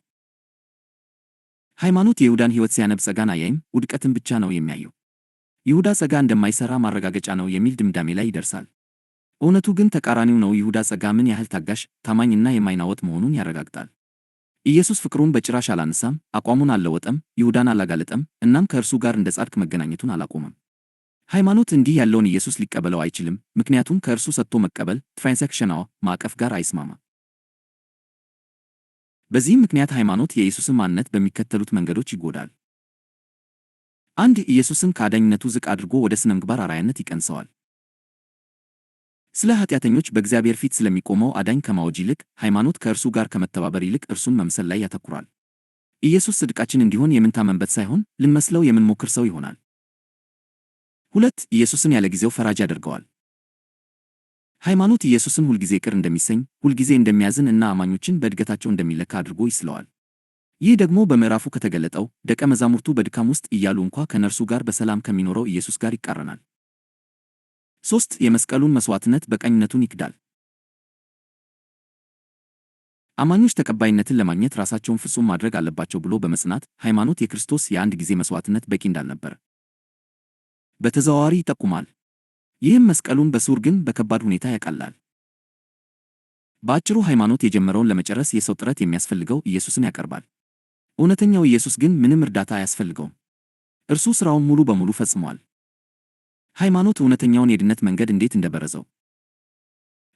ሃይማኖት የይሁዳን ሕይወት ሲያነብ ጸጋን አያይም፣ ውድቀትን ብቻ ነው የሚያየው። ይሁዳ ጸጋ እንደማይሠራ ማረጋገጫ ነው የሚል ድምዳሜ ላይ ይደርሳል። እውነቱ ግን ተቃራኒው ነው። ይሁዳ ጸጋ ምን ያህል ታጋሽ፣ ታማኝና የማይናወጥ መሆኑን ያረጋግጣል። ኢየሱስ ፍቅሩን በጭራሽ አላነሳም፣ አቋሙን አልለወጠም፣ ይሁዳን አላጋለጠም፣ እናም ከእርሱ ጋር እንደ ጻድቅ መገናኘቱን አላቆመም። ሃይማኖት እንዲህ ያለውን ኢየሱስ ሊቀበለው አይችልም፣ ምክንያቱም ከእርሱ ሰጥቶ መቀበል ትራንሳክሽናል ማዕቀፍ ጋር አይስማማም። በዚህም ምክንያት ሃይማኖት የኢየሱስን ማንነት በሚከተሉት መንገዶች ይጎዳል። 1. ኢየሱስን ከአዳኝነቱ ዝቅ አድርጎ ወደ ሥነ ምግባር አርአያነት ይቀንሰዋል። ስለ ኃጢአተኞች በእግዚአብሔር ፊት ስለሚቆመው አዳኝ ከማወጅ ይልቅ ሃይማኖት ከእርሱ ጋር ከመተባበር ይልቅ እርሱን መምሰል ላይ ያተኩራል። ኢየሱስ ጽድቃችን እንዲሆን የምንታመንበት ሳይሆን ልንመስለው የምንሞክር ሰው ይሆናል። 2. ኢየሱስን ያለ ጊዜው ፈራጅ ያደርገዋል። ሃይማኖት ኢየሱስን ሁልጊዜ ይቅር እንደሚሰኝ፣ ሁልጊዜ እንደሚያዝን እና አማኞችን በእድገታቸው እንደሚለካ አድርጎ ይስለዋል። ይህ ደግሞ በምዕራፉ ከተገለጠው ደቀ መዛሙርቱ በድካም ውስጥ እያሉ እንኳ ከነርሱ ጋር በሰላም ከሚኖረው ኢየሱስ ጋር ይቃረናል። 3. የመስቀሉን መሥዋዕትነት በቃኝነቱን ይክዳል። አማኞች ተቀባይነትን ለማግኘት ራሳቸውን ፍጹም ማድረግ አለባቸው ብሎ በመጽናት ሃይማኖት የክርስቶስ የአንድ ጊዜ መሥዋዕትነት በቂ እንዳልነበረ በተዘዋዋሪ ይጠቁማል። ይህም መስቀሉን በስውር ግን በከባድ ሁኔታ ያቃልላል። በአጭሩ ሃይማኖት የጀመረውን ለመጨረስ የሰው ጥረት የሚያስፈልገው ኢየሱስን ያቀርባል። እውነተኛው ኢየሱስ ግን ምንም እርዳታ አያስፈልገውም። እርሱ ሥራውን ሙሉ በሙሉ ፈጽሟል። ሃይማኖት እውነተኛውን የድነት መንገድ እንዴት እንደበረዘው።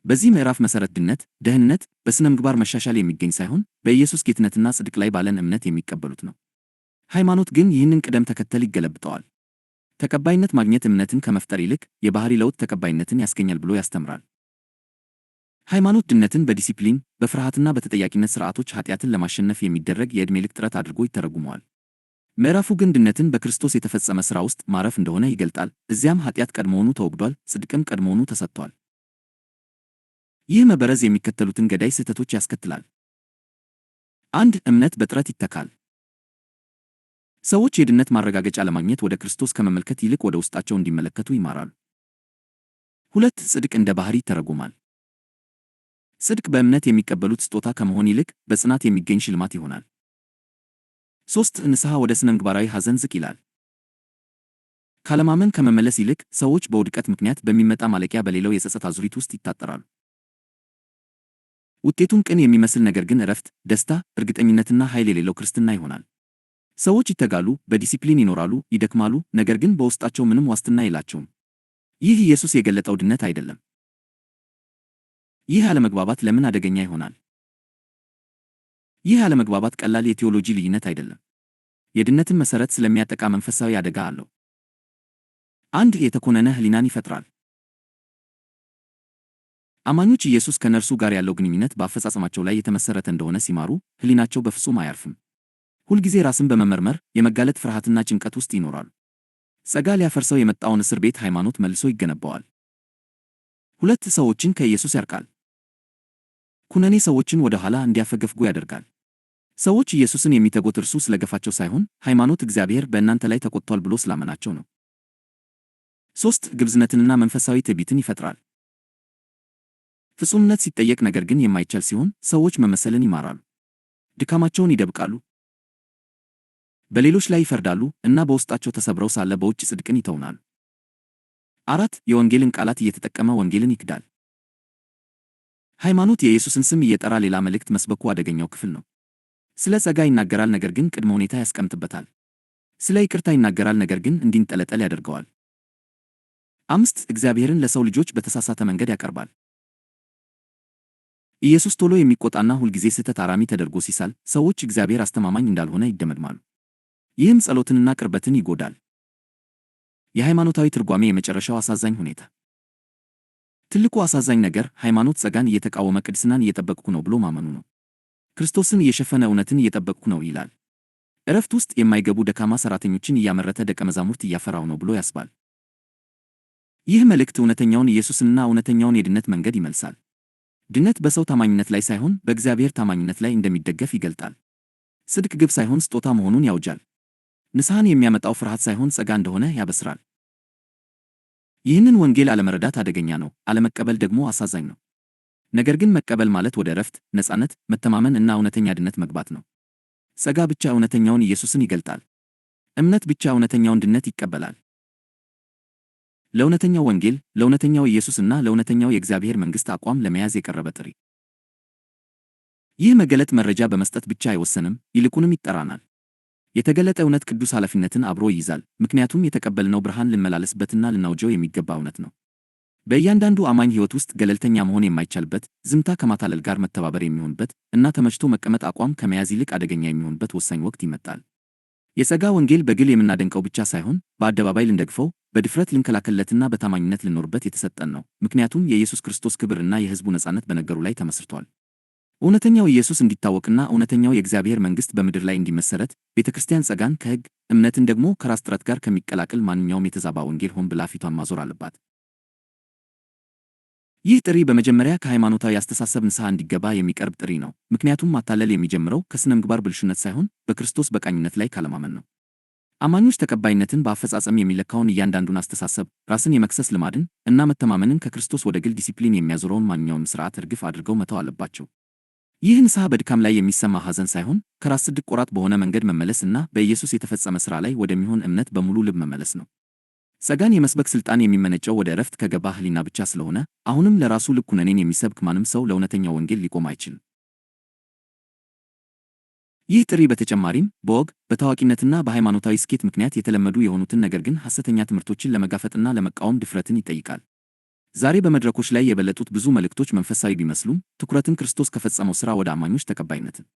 በዚህ ምዕራፍ መሠረት ደህንነት በሥነ ምግባር መሻሻል የሚገኝ ሳይሆን በኢየሱስ ጌትነትና ጽድቅ ላይ ባለን እምነት የሚቀበሉት ነው። ሃይማኖት ግን ይህንን ቅደም ተከተል ይገለብጠዋል። ተቀባይነት ማግኘት እምነትን ከመፍጠር ይልቅ የባሕሪ ለውጥ ተቀባይነትን ያስገኛል ብሎ ያስተምራል። ሃይማኖት ድነትን በዲሲፕሊን በፍርሃትና በተጠያቂነት ሥርዓቶች ኃጢአትን ለማሸነፍ የሚደረግ የዕድሜ ልክ ጥረት አድርጎ ይተረጉመዋል። ምዕራፉ ግን ድነትን በክርስቶስ የተፈጸመ ሥራ ውስጥ ማረፍ እንደሆነ ይገልጣል። እዚያም ኃጢአት ቀድሞውኑ ተወግዷል፣ ጽድቅም ቀድሞውኑ ተሰጥቷል። ይህ መበረዝ የሚከተሉትን ገዳይ ስህተቶች ያስከትላል። 1. እምነት በጥረት ይተካል። ሰዎች የድነት ማረጋገጫ ለማግኘት ወደ ክርስቶስ ከመመልከት ይልቅ ወደ ውስጣቸው እንዲመለከቱ ይማራሉ። 2. ጽድቅ እንደ ባሕሪ ይተረጎማል። ጽድቅ በእምነት የሚቀበሉት ስጦታ ከመሆን ይልቅ በጽናት የሚገኝ ሽልማት ይሆናል። 3. ንስሐ ወደ ሥነ ምግባራዊ ሐዘን ዝቅ ይላል። ካለማመን ከመመለስ ይልቅ ሰዎች በውድቀት ምክንያት በሚመጣ ማለቂያ በሌለው የጸጸት አዙሪት ውስጥ ይታጠራሉ። ውጤቱም ቅን የሚመስል ነገር ግን እረፍት፣ ደስታ፣ እርግጠኝነትና ኃይል የሌለው ክርስትና ይሆናል። ሰዎች ይተጋሉ፣ በዲሲፕሊን ይኖራሉ፣ ይደክማሉ፣ ነገር ግን በውስጣቸው ምንም ዋስትና የላቸውም። ይህ ኢየሱስ የገለጠው ድነት አይደለም። ይህ አለመግባባት ለምን አደገኛ ይሆናል? ይህ አለመግባባት ቀላል የቴዎሎጂ ልዩነት አይደለም። የድነትን መሠረት ስለሚያጠቃ መንፈሳዊ አደጋ አለው። 1. የተኮነነ ሕሊናን ይፈጥራል። አማኞች ኢየሱስ ከነርሱ ጋር ያለው ግንኙነት በአፈጻጸማቸው ላይ የተመሠረተ እንደሆነ ሲማሩ ሕሊናቸው በፍጹም አያርፍም። ሁልጊዜ ራስን በመመርመር የመጋለጥ ፍርሃትና ጭንቀት ውስጥ ይኖራሉ። ጸጋ ሊያፈርሰው የመጣውን እስር ቤት ሃይማኖት መልሶ ይገነባዋል። 2. ሰዎችን ከኢየሱስ ያርቃል። ኩነኔ ሰዎችን ወደ ኋላ እንዲያፈገፍጉ ያደርጋል። ሰዎች ኢየሱስን የሚተጉት እርሱ ስለገፋቸው ሳይሆን ሃይማኖት እግዚአብሔር በእናንተ ላይ ተቆጥቷል ብሎ ስላመናቸው ነው። 3. ግብዝነትንና መንፈሳዊ ትዕቢትን ይፈጥራል። ፍጹምነት ሲጠየቅ ነገር ግን የማይቻል ሲሆን ሰዎች መመሰልን ይማራሉ። ድካማቸውን ይደብቃሉ፣ በሌሎች ላይ ይፈርዳሉ እና በውስጣቸው ተሰብረው ሳለ በውጭ ጽድቅን ይተውናሉ። 4. የወንጌልን ቃላት እየተጠቀመ ወንጌልን ይክዳል። ሃይማኖት የኢየሱስን ስም እየጠራ ሌላ መልእክት መስበኩ አደገኛው ክፍል ነው። ስለ ጸጋ ይናገራል፣ ነገር ግን ቅድመ ሁኔታ ያስቀምጥበታል። ስለ ይቅርታ ይናገራል፣ ነገር ግን እንዲንጠለጠል ያደርገዋል። 5. እግዚአብሔርን ለሰው ልጆች በተሳሳተ መንገድ ያቀርባል። ኢየሱስ ቶሎ የሚቆጣና ሁልጊዜ ስህተት አራሚ ተደርጎ ሲሳል ሰዎች እግዚአብሔር አስተማማኝ እንዳልሆነ ይደመድማሉ። ይህም ጸሎትንና ቅርበትን ይጎዳል። የሃይማኖታዊ ትርጓሜ የመጨረሻው አሳዛኝ ሁኔታ። ትልቁ አሳዛኝ ነገር ሃይማኖት ጸጋን እየተቃወመ ቅድስናን እየጠበቅኩ ነው ብሎ ማመኑ ነው። ክርስቶስን እየሸፈነ እውነትን እየጠበቅኩ ነው ይላል። ዕረፍት ውስጥ የማይገቡ ደካማ ሠራተኞችን እያመረተ ደቀ መዛሙርት እያፈራው ነው ብሎ ያስባል። ይህ መልእክት እውነተኛውን ኢየሱስንና እውነተኛውን የድነት መንገድ ይመልሳል። ድነት በሰው ታማኝነት ላይ ሳይሆን በእግዚአብሔር ታማኝነት ላይ እንደሚደገፍ ይገልጣል። ጽድቅ ግብ ሳይሆን ስጦታ መሆኑን ያውጃል። ንስሐን የሚያመጣው ፍርሃት ሳይሆን ጸጋ እንደሆነ ያበስራል። ይህንን ወንጌል አለመረዳት አደገኛ ነው፣ አለመቀበል ደግሞ አሳዛኝ ነው። ነገር ግን መቀበል ማለት ወደ ዕረፍት፣ ነፃነት፣ መተማመን እና እውነተኛ ድነት መግባት ነው። ጸጋ ብቻ እውነተኛውን ኢየሱስን ይገልጣል። እምነት ብቻ እውነተኛውን ድነት ይቀበላል። ለእውነተኛው ወንጌል፣ ለእውነተኛው ኢየሱስ እና ለእውነተኛው የእግዚአብሔር መንግሥት አቋም ለመያዝ የቀረበ ጥሪ። ይህ መገለጥ መረጃ በመስጠት ብቻ አይወሰንም፣ ይልቁንም ይጠራናል። የተገለጠ እውነት ቅዱስ ኃላፊነትን አብሮ ይይዛል፣ ምክንያቱም የተቀበልነው ብርሃን ልንመላለስበትና ልናውጀው የሚገባ እውነት ነው። በእያንዳንዱ አማኝ ሕይወት ውስጥ ገለልተኛ መሆን የማይቻልበት፣ ዝምታ ከማታለል ጋር መተባበር የሚሆንበት እና ተመችቶ መቀመጥ አቋም ከመያዝ ይልቅ አደገኛ የሚሆንበት ወሳኝ ወቅት ይመጣል። የጸጋ ወንጌል በግል የምናደንቀው ብቻ ሳይሆን በአደባባይ ልንደግፈው፣ በድፍረት ልንከላከልለትና በታማኝነት ልንኖርበት የተሰጠን ነው። ምክንያቱም የኢየሱስ ክርስቶስ ክብርና የሕዝቡ ነፃነት በነገሩ ላይ ተመስርቷል። እውነተኛው ኢየሱስ እንዲታወቅና እውነተኛው የእግዚአብሔር መንግሥት በምድር ላይ እንዲመሰረት ቤተክርስቲያን ጸጋን ከሕግ እምነትን ደግሞ ከራስ ጥረት ጋር ከሚቀላቅል ማንኛውም የተዛባ ወንጌል ሆን ብላ ፊቷን ማዞር አለባት። ይህ ጥሪ በመጀመሪያ ከሃይማኖታዊ አስተሳሰብ ንስሐ እንዲገባ የሚቀርብ ጥሪ ነው። ምክንያቱም ማታለል የሚጀምረው ከሥነ ምግባር ብልሹነት ሳይሆን በክርስቶስ በቃኝነት ላይ ካለማመን ነው። አማኞች ተቀባይነትን በአፈጻጸም የሚለካውን እያንዳንዱን አስተሳሰብ፣ ራስን የመክሰስ ልማድን እና መተማመንን ከክርስቶስ ወደ ግል ዲሲፕሊን የሚያዞረውን ማንኛውንም ሥርዓት እርግፍ አድርገው መተው አለባቸው። ይህ ንስሐ በድካም ላይ የሚሰማ ሐዘን ሳይሆን ከራስ ስድቅ ቆራጥ በሆነ መንገድ መመለስ እና በኢየሱስ የተፈጸመ ሥራ ላይ ወደሚሆን እምነት በሙሉ ልብ መመለስ ነው። ጸጋን የመስበክ ሥልጣን የሚመነጨው ወደ ዕረፍት ከገባ ሕሊና ብቻ ስለሆነ አሁንም ለራሱ ልክ ኩነኔን የሚሰብክ ማንም ሰው ለእውነተኛው ወንጌል ሊቆም አይችልም። ይህ ጥሪ በተጨማሪም በወግ በታዋቂነትና በሃይማኖታዊ ስኬት ምክንያት የተለመዱ የሆኑትን ነገር ግን ሐሰተኛ ትምህርቶችን ለመጋፈጥና ለመቃወም ድፍረትን ይጠይቃል። ዛሬ በመድረኮች ላይ የበለጡት ብዙ መልእክቶች መንፈሳዊ ቢመስሉም ትኩረትን ክርስቶስ ከፈጸመው ሥራ ወደ አማኞች ተቀባይነትን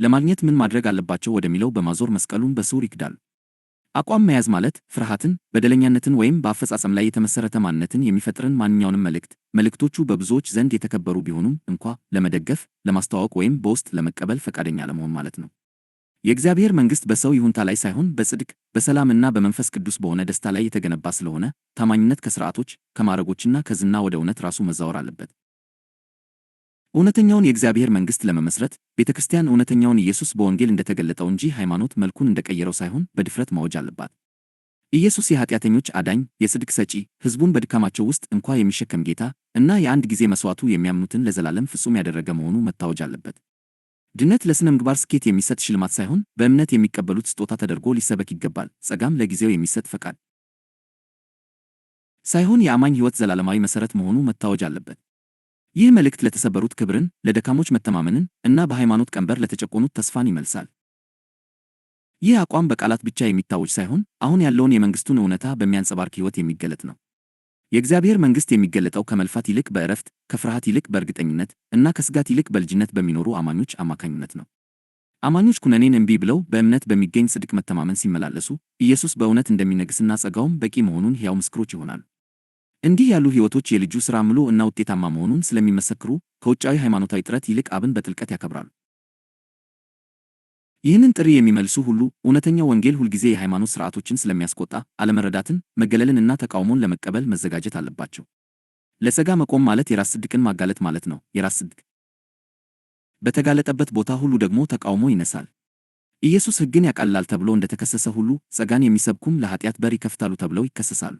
ለማግኘት ምን ማድረግ አለባቸው ወደሚለው በማዞር መስቀሉን በስውር ይክዳሉ። አቋም መያዝ ማለት ፍርሃትን፣ በደለኛነትን ወይም በአፈጻጸም ላይ የተመሠረተ ማንነትን የሚፈጥርን ማንኛውንም መልእክቶቹ በብዙዎች ዘንድ የተከበሩ ቢሆኑም እንኳ ለመደገፍ፣ ለማስተዋወቅ ወይም በውስጥ ለመቀበል ፈቃደኛ ለመሆን ማለት ነው። የእግዚአብሔር መንግሥት በሰው ይሁንታ ላይ ሳይሆን በጽድቅ፣ በሰላምና በመንፈስ ቅዱስ በሆነ ደስታ ላይ የተገነባ ስለሆነ ታማኝነት ከሥርዓቶች፣ ከማዕረጎችና ከዝና ወደ እውነት ራሱ መዛወር አለበት። እውነተኛውን የእግዚአብሔር መንግሥት ለመመስረት ቤተክርስቲያን እውነተኛውን ኢየሱስ በወንጌል እንደተገለጠው እንጂ ሃይማኖት መልኩን እንደቀየረው ሳይሆን በድፍረት ማወጅ አለባት። ኢየሱስ የኃጢአተኞች አዳኝ፣ የጽድቅ ሰጪ፣ ሕዝቡን በድካማቸው ውስጥ እንኳ የሚሸከም ጌታ እና የአንድ ጊዜ መሥዋዕቱ የሚያምኑትን ለዘላለም ፍጹም ያደረገ መሆኑ መታወጅ አለበት። ድነት ለሥነ ምግባር ስኬት የሚሰጥ ሽልማት ሳይሆን በእምነት የሚቀበሉት ስጦታ ተደርጎ ሊሰበክ ይገባል። ጸጋም ለጊዜው የሚሰጥ ፈቃድ ሳይሆን የአማኝ ሕይወት ዘላለማዊ መሠረት መሆኑ መታወጅ አለበት። ይህ መልእክት ለተሰበሩት ክብርን፣ ለደካሞች መተማመንን እና በሃይማኖት ቀንበር ለተጨቆኑት ተስፋን ይመልሳል። ይህ አቋም በቃላት ብቻ የሚታወጅ ሳይሆን አሁን ያለውን የመንግሥቱን እውነታ በሚያንጸባርቅ ሕይወት የሚገለጥ ነው። የእግዚአብሔር መንግሥት የሚገለጠው ከመልፋት ይልቅ በዕረፍት፣ ከፍርሃት ይልቅ በእርግጠኝነት እና ከስጋት ይልቅ በልጅነት በሚኖሩ አማኞች አማካኝነት ነው። አማኞች ኩነኔን እምቢ ብለው በእምነት በሚገኝ ጽድቅ መተማመን ሲመላለሱ ኢየሱስ በእውነት እንደሚነግሥና ጸጋውም በቂ መሆኑን ሕያው ምስክሮች ይሆናሉ። እንዲህ ያሉ ሕይወቶች የልጁ ሥራ ምሎ እና ውጤታማ መሆኑን ስለሚመሰክሩ ከውጫዊ ሃይማኖታዊ ጥረት ይልቅ አብን በጥልቀት ያከብራሉ። ይህንን ጥሪ የሚመልሱ ሁሉ እውነተኛው ወንጌል ሁልጊዜ የሃይማኖት ሥርዓቶችን ስለሚያስቆጣ አለመረዳትን፣ መገለልን እና ተቃውሞን ለመቀበል መዘጋጀት አለባቸው። ለጸጋ መቆም ማለት የራስ ጽድቅን ማጋለጥ ማለት ነው። የራስ ጽድቅ በተጋለጠበት ቦታ ሁሉ ደግሞ ተቃውሞ ይነሳል። ኢየሱስ ሕግን ያቃልላል ተብሎ እንደተከሰሰ ሁሉ ጸጋን የሚሰብኩም ለኃጢአት በር ይከፍታሉ ተብለው ይከሰሳሉ።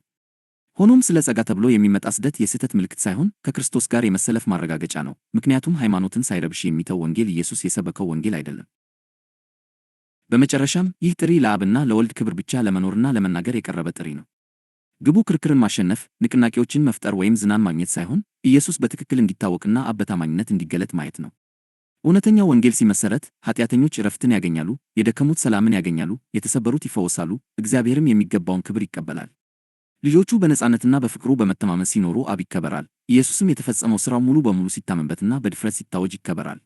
ሆኖም ስለ ጸጋ ተብሎ የሚመጣ ስደት የስህተት ምልክት ሳይሆን ከክርስቶስ ጋር የመሰለፍ ማረጋገጫ ነው። ምክንያቱም ሃይማኖትን ሳይረብሽ የሚተው ወንጌል ኢየሱስ የሰበከው ወንጌል አይደለም። በመጨረሻም ይህ ጥሪ ለአብና ለወልድ ክብር ብቻ ለመኖርና ለመናገር የቀረበ ጥሪ ነው። ግቡ ክርክርን ማሸነፍ፣ ንቅናቄዎችን መፍጠር ወይም ዝናን ማግኘት ሳይሆን ኢየሱስ በትክክል እንዲታወቅና አብ በታማኝነት እንዲገለጥ ማየት ነው። እውነተኛው ወንጌል ሲመሰረት ኃጢአተኞች ዕረፍትን ያገኛሉ፣ የደከሙት ሰላምን ያገኛሉ፣ የተሰበሩት ይፈወሳሉ፣ እግዚአብሔርም የሚገባውን ክብር ይቀበላል። ልጆቹ በነፃነትና በፍቅሩ በመተማመን ሲኖሩ አብ ይከበራል። ኢየሱስም የተፈጸመው ሥራው ሙሉ በሙሉ ሲታመንበትና በድፍረት ሲታወጅ ይከበራል።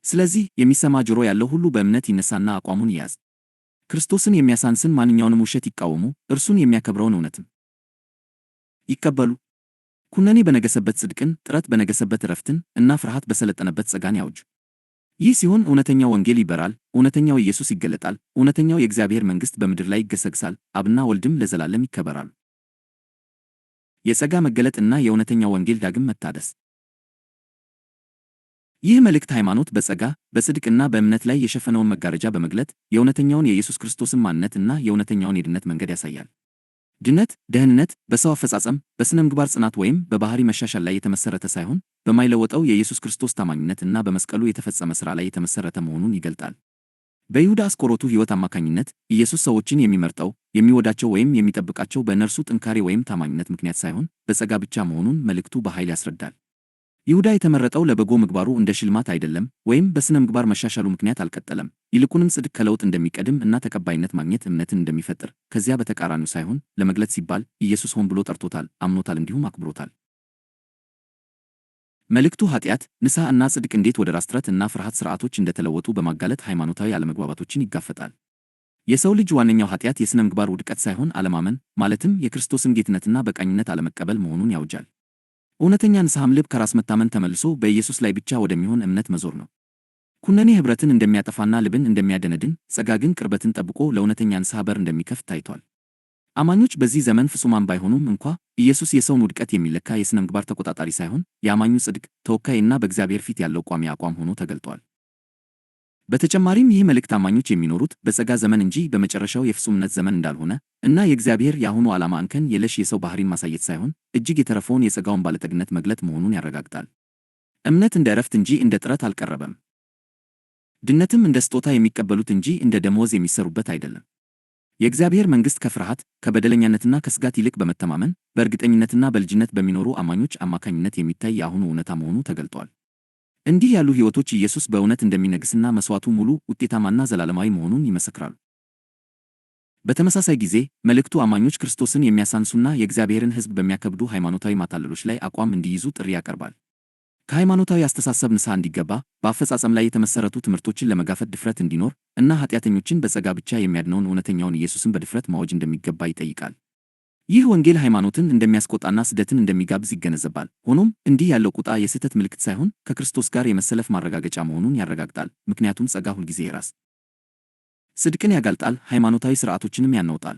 ስለዚህ የሚሰማ ጆሮ ያለው ሁሉ በእምነት ይነሳና አቋሙን ይያዝ። ክርስቶስን የሚያሳንስን ማንኛውንም ውሸት ይቃወሙ፣ እርሱን የሚያከብረውን እውነትም ይቀበሉ። ኩነኔ በነገሰበት ጽድቅን፣ ጥረት በነገሰበት ዕረፍትን እና ፍርሃት በሰለጠነበት ጸጋን ያውጁ። ይህ ሲሆን እውነተኛው ወንጌል ይበራል፣ እውነተኛው ኢየሱስ ይገለጣል፣ እውነተኛው የእግዚአብሔር መንግሥት በምድር ላይ ይገሰግሳል፣ አብና ወልድም ለዘላለም ይከበራሉ። የጸጋ መገለጥ እና የእውነተኛው ወንጌል ዳግም መታደስ። ይህ መልእክት ሃይማኖት በጸጋ በጽድቅና በእምነት ላይ የሸፈነውን መጋረጃ በመግለጥ የእውነተኛውን የኢየሱስ ክርስቶስን ማንነት እና የእውነተኛውን የድነት መንገድ ያሳያል። ድነት፣ ደህንነት በሰው አፈጻጸም፣ በሥነ ምግባር ጽናት ወይም በባህሪ መሻሻል ላይ የተመሰረተ ሳይሆን በማይለወጠው የኢየሱስ ክርስቶስ ታማኝነት እና በመስቀሉ የተፈጸመ ሥራ ላይ የተመሰረተ መሆኑን ይገልጣል። በይሁዳ አስቆሮቱ ሕይወት አማካኝነት ኢየሱስ ሰዎችን የሚመርጠው፣ የሚወዳቸው ወይም የሚጠብቃቸው በእነርሱ ጥንካሬ ወይም ታማኝነት ምክንያት ሳይሆን በጸጋ ብቻ መሆኑን መልእክቱ በኃይል ያስረዳል። ይሁዳ የተመረጠው ለበጎ ምግባሩ እንደ ሽልማት አይደለም፣ ወይም በሥነ ምግባር መሻሻሉ ምክንያት አልቀጠለም። ይልቁንም ጽድቅ ከለውጥ እንደሚቀድም እና ተቀባይነት ማግኘት እምነትን እንደሚፈጥር፣ ከዚያ በተቃራኒው ሳይሆን ለመግለጽ ሲባል ኢየሱስ ሆን ብሎ ጠርቶታል፣ አምኖታል፣ እንዲሁም አክብሮታል። መልእክቱ ኃጢአት፣ ንስሐ እና ጽድቅ እንዴት ወደ ራስ ጥረት እና ፍርሃት ሥርዓቶች እንደተለወጡ በማጋለጥ ሃይማኖታዊ አለመግባባቶችን ይጋፈጣል። የሰው ልጅ ዋነኛው ኃጢአት የሥነ ምግባር ውድቀት ሳይሆን አለማመን፣ ማለትም የክርስቶስን ጌትነትና በቃኝነት አለመቀበል መሆኑን ያውጃል። እውነተኛ ንስሐም ልብ ከራስ መታመን ተመልሶ በኢየሱስ ላይ ብቻ ወደሚሆን እምነት መዞር ነው። ኩነኔ ኅብረትን እንደሚያጠፋና ልብን እንደሚያደነድን፣ ጸጋ ግን ቅርበትን ጠብቆ ለእውነተኛ ንስሐ በር እንደሚከፍት ታይቷል። አማኞች በዚህ ዘመን ፍጹማን ባይሆኑም እንኳ ኢየሱስ የሰውን ውድቀት የሚለካ የሥነ ምግባር ተቆጣጣሪ ሳይሆን የአማኙ ጽድቅ ተወካይ እና በእግዚአብሔር ፊት ያለው ቋሚ አቋም ሆኖ ተገልጧል። በተጨማሪም ይህ መልእክት አማኞች የሚኖሩት በጸጋ ዘመን እንጂ በመጨረሻው የፍጹምነት ዘመን እንዳልሆነ እና የእግዚአብሔር የአሁኑ ዓላማ እንከን የለሽ የሰው ባህሪን ማሳየት ሳይሆን እጅግ የተረፈውን የጸጋውን ባለጠግነት መግለጥ መሆኑን ያረጋግጣል። እምነት እንደ ዕረፍት እንጂ እንደ ጥረት አልቀረበም። ድነትም እንደ ስጦታ የሚቀበሉት እንጂ እንደ ደመወዝ የሚሰሩበት አይደለም። የእግዚአብሔር መንግሥት ከፍርሃት ከበደለኛነትና ከስጋት ይልቅ በመተማመን በእርግጠኝነትና በልጅነት በሚኖሩ አማኞች አማካኝነት የሚታይ የአሁኑ እውነታ መሆኑ ተገልጧል። እንዲህ ያሉ ሕይወቶች ኢየሱስ በእውነት እንደሚነግሥና መሥዋዕቱ ሙሉ ውጤታማና ዘላለማዊ መሆኑን ይመሰክራሉ። በተመሳሳይ ጊዜ መልእክቱ አማኞች ክርስቶስን የሚያሳንሱና የእግዚአብሔርን ሕዝብ በሚያከብዱ ሃይማኖታዊ ማታለሎች ላይ አቋም እንዲይዙ ጥሪ ያቀርባል። ከሃይማኖታዊ አስተሳሰብ ንስሐ እንዲገባ፣ በአፈጻጸም ላይ የተመሠረቱ ትምህርቶችን ለመጋፈጥ ድፍረት እንዲኖር እና ኃጢአተኞችን በጸጋ ብቻ የሚያድነውን እውነተኛውን ኢየሱስን በድፍረት ማወጅ እንደሚገባ ይጠይቃል። ይህ ወንጌል ሃይማኖትን እንደሚያስቆጣና ስደትን እንደሚጋብዝ ይገነዘባል። ሆኖም እንዲህ ያለው ቁጣ የስህተት ምልክት ሳይሆን ከክርስቶስ ጋር የመሰለፍ ማረጋገጫ መሆኑን ያረጋግጣል። ምክንያቱም ጸጋ ሁልጊዜ የራስ ጽድቅን ያጋልጣል፣ ሃይማኖታዊ ሥርዓቶችንም ያናውጣል።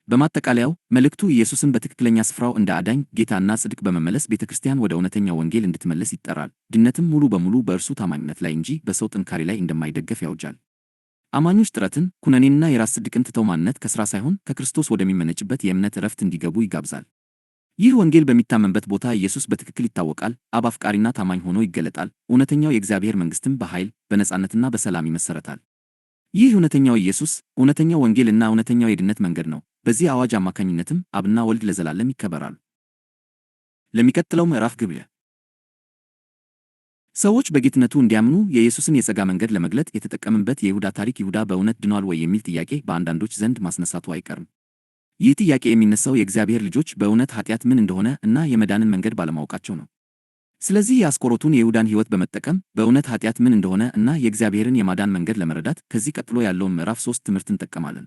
በማጠቃለያው መልእክቱ ኢየሱስን በትክክለኛ ስፍራው እንደ አዳኝ ጌታና ጽድቅ በመመለስ ቤተክርስቲያን ወደ እውነተኛው ወንጌል እንድትመለስ ይጠራል። ድነትም ሙሉ በሙሉ በእርሱ ታማኝነት ላይ እንጂ በሰው ጥንካሬ ላይ እንደማይደገፍ ያውጃል። አማኞች ጥረትን፣ ኩነኔንና የራስ ጽድቅን ትተው ማንነት ከሥራ ሳይሆን ከክርስቶስ ወደሚመነጭበት የእምነት ዕረፍት እንዲገቡ ይጋብዛል። ይህ ወንጌል በሚታመንበት ቦታ ኢየሱስ በትክክል ይታወቃል፣ አብ አፍቃሪና ታማኝ ሆኖ ይገለጣል። እውነተኛው የእግዚአብሔር መንግሥትም በኃይል በነጻነትና በሰላም ይመሠረታል። ይህ እውነተኛው ኢየሱስ፣ እውነተኛው ወንጌልና እውነተኛው የድነት መንገድ ነው። በዚህ አዋጅ አማካኝነትም አብና ወልድ ለዘላለም ይከበራሉ። ለሚቀጥለው ምዕራፍ ግብዣ ሰዎች በጌትነቱ እንዲያምኑ የኢየሱስን የጸጋ መንገድ ለመግለጥ የተጠቀምበት የይሁዳ ታሪክ ይሁዳ በእውነት ድኗል ወይ የሚል ጥያቄ በአንዳንዶች ዘንድ ማስነሳቱ አይቀርም። ይህ ጥያቄ የሚነሳው የእግዚአብሔር ልጆች በእውነት ኃጢአት ምን እንደሆነ እና የመዳንን መንገድ ባለማወቃቸው ነው። ስለዚህ የአስቆሮቱን የይሁዳን ሕይወት በመጠቀም በእውነት ኃጢአት ምን እንደሆነ እና የእግዚአብሔርን የማዳን መንገድ ለመረዳት ከዚህ ቀጥሎ ያለውን ምዕራፍ 3 ትምህርት እንጠቀማለን።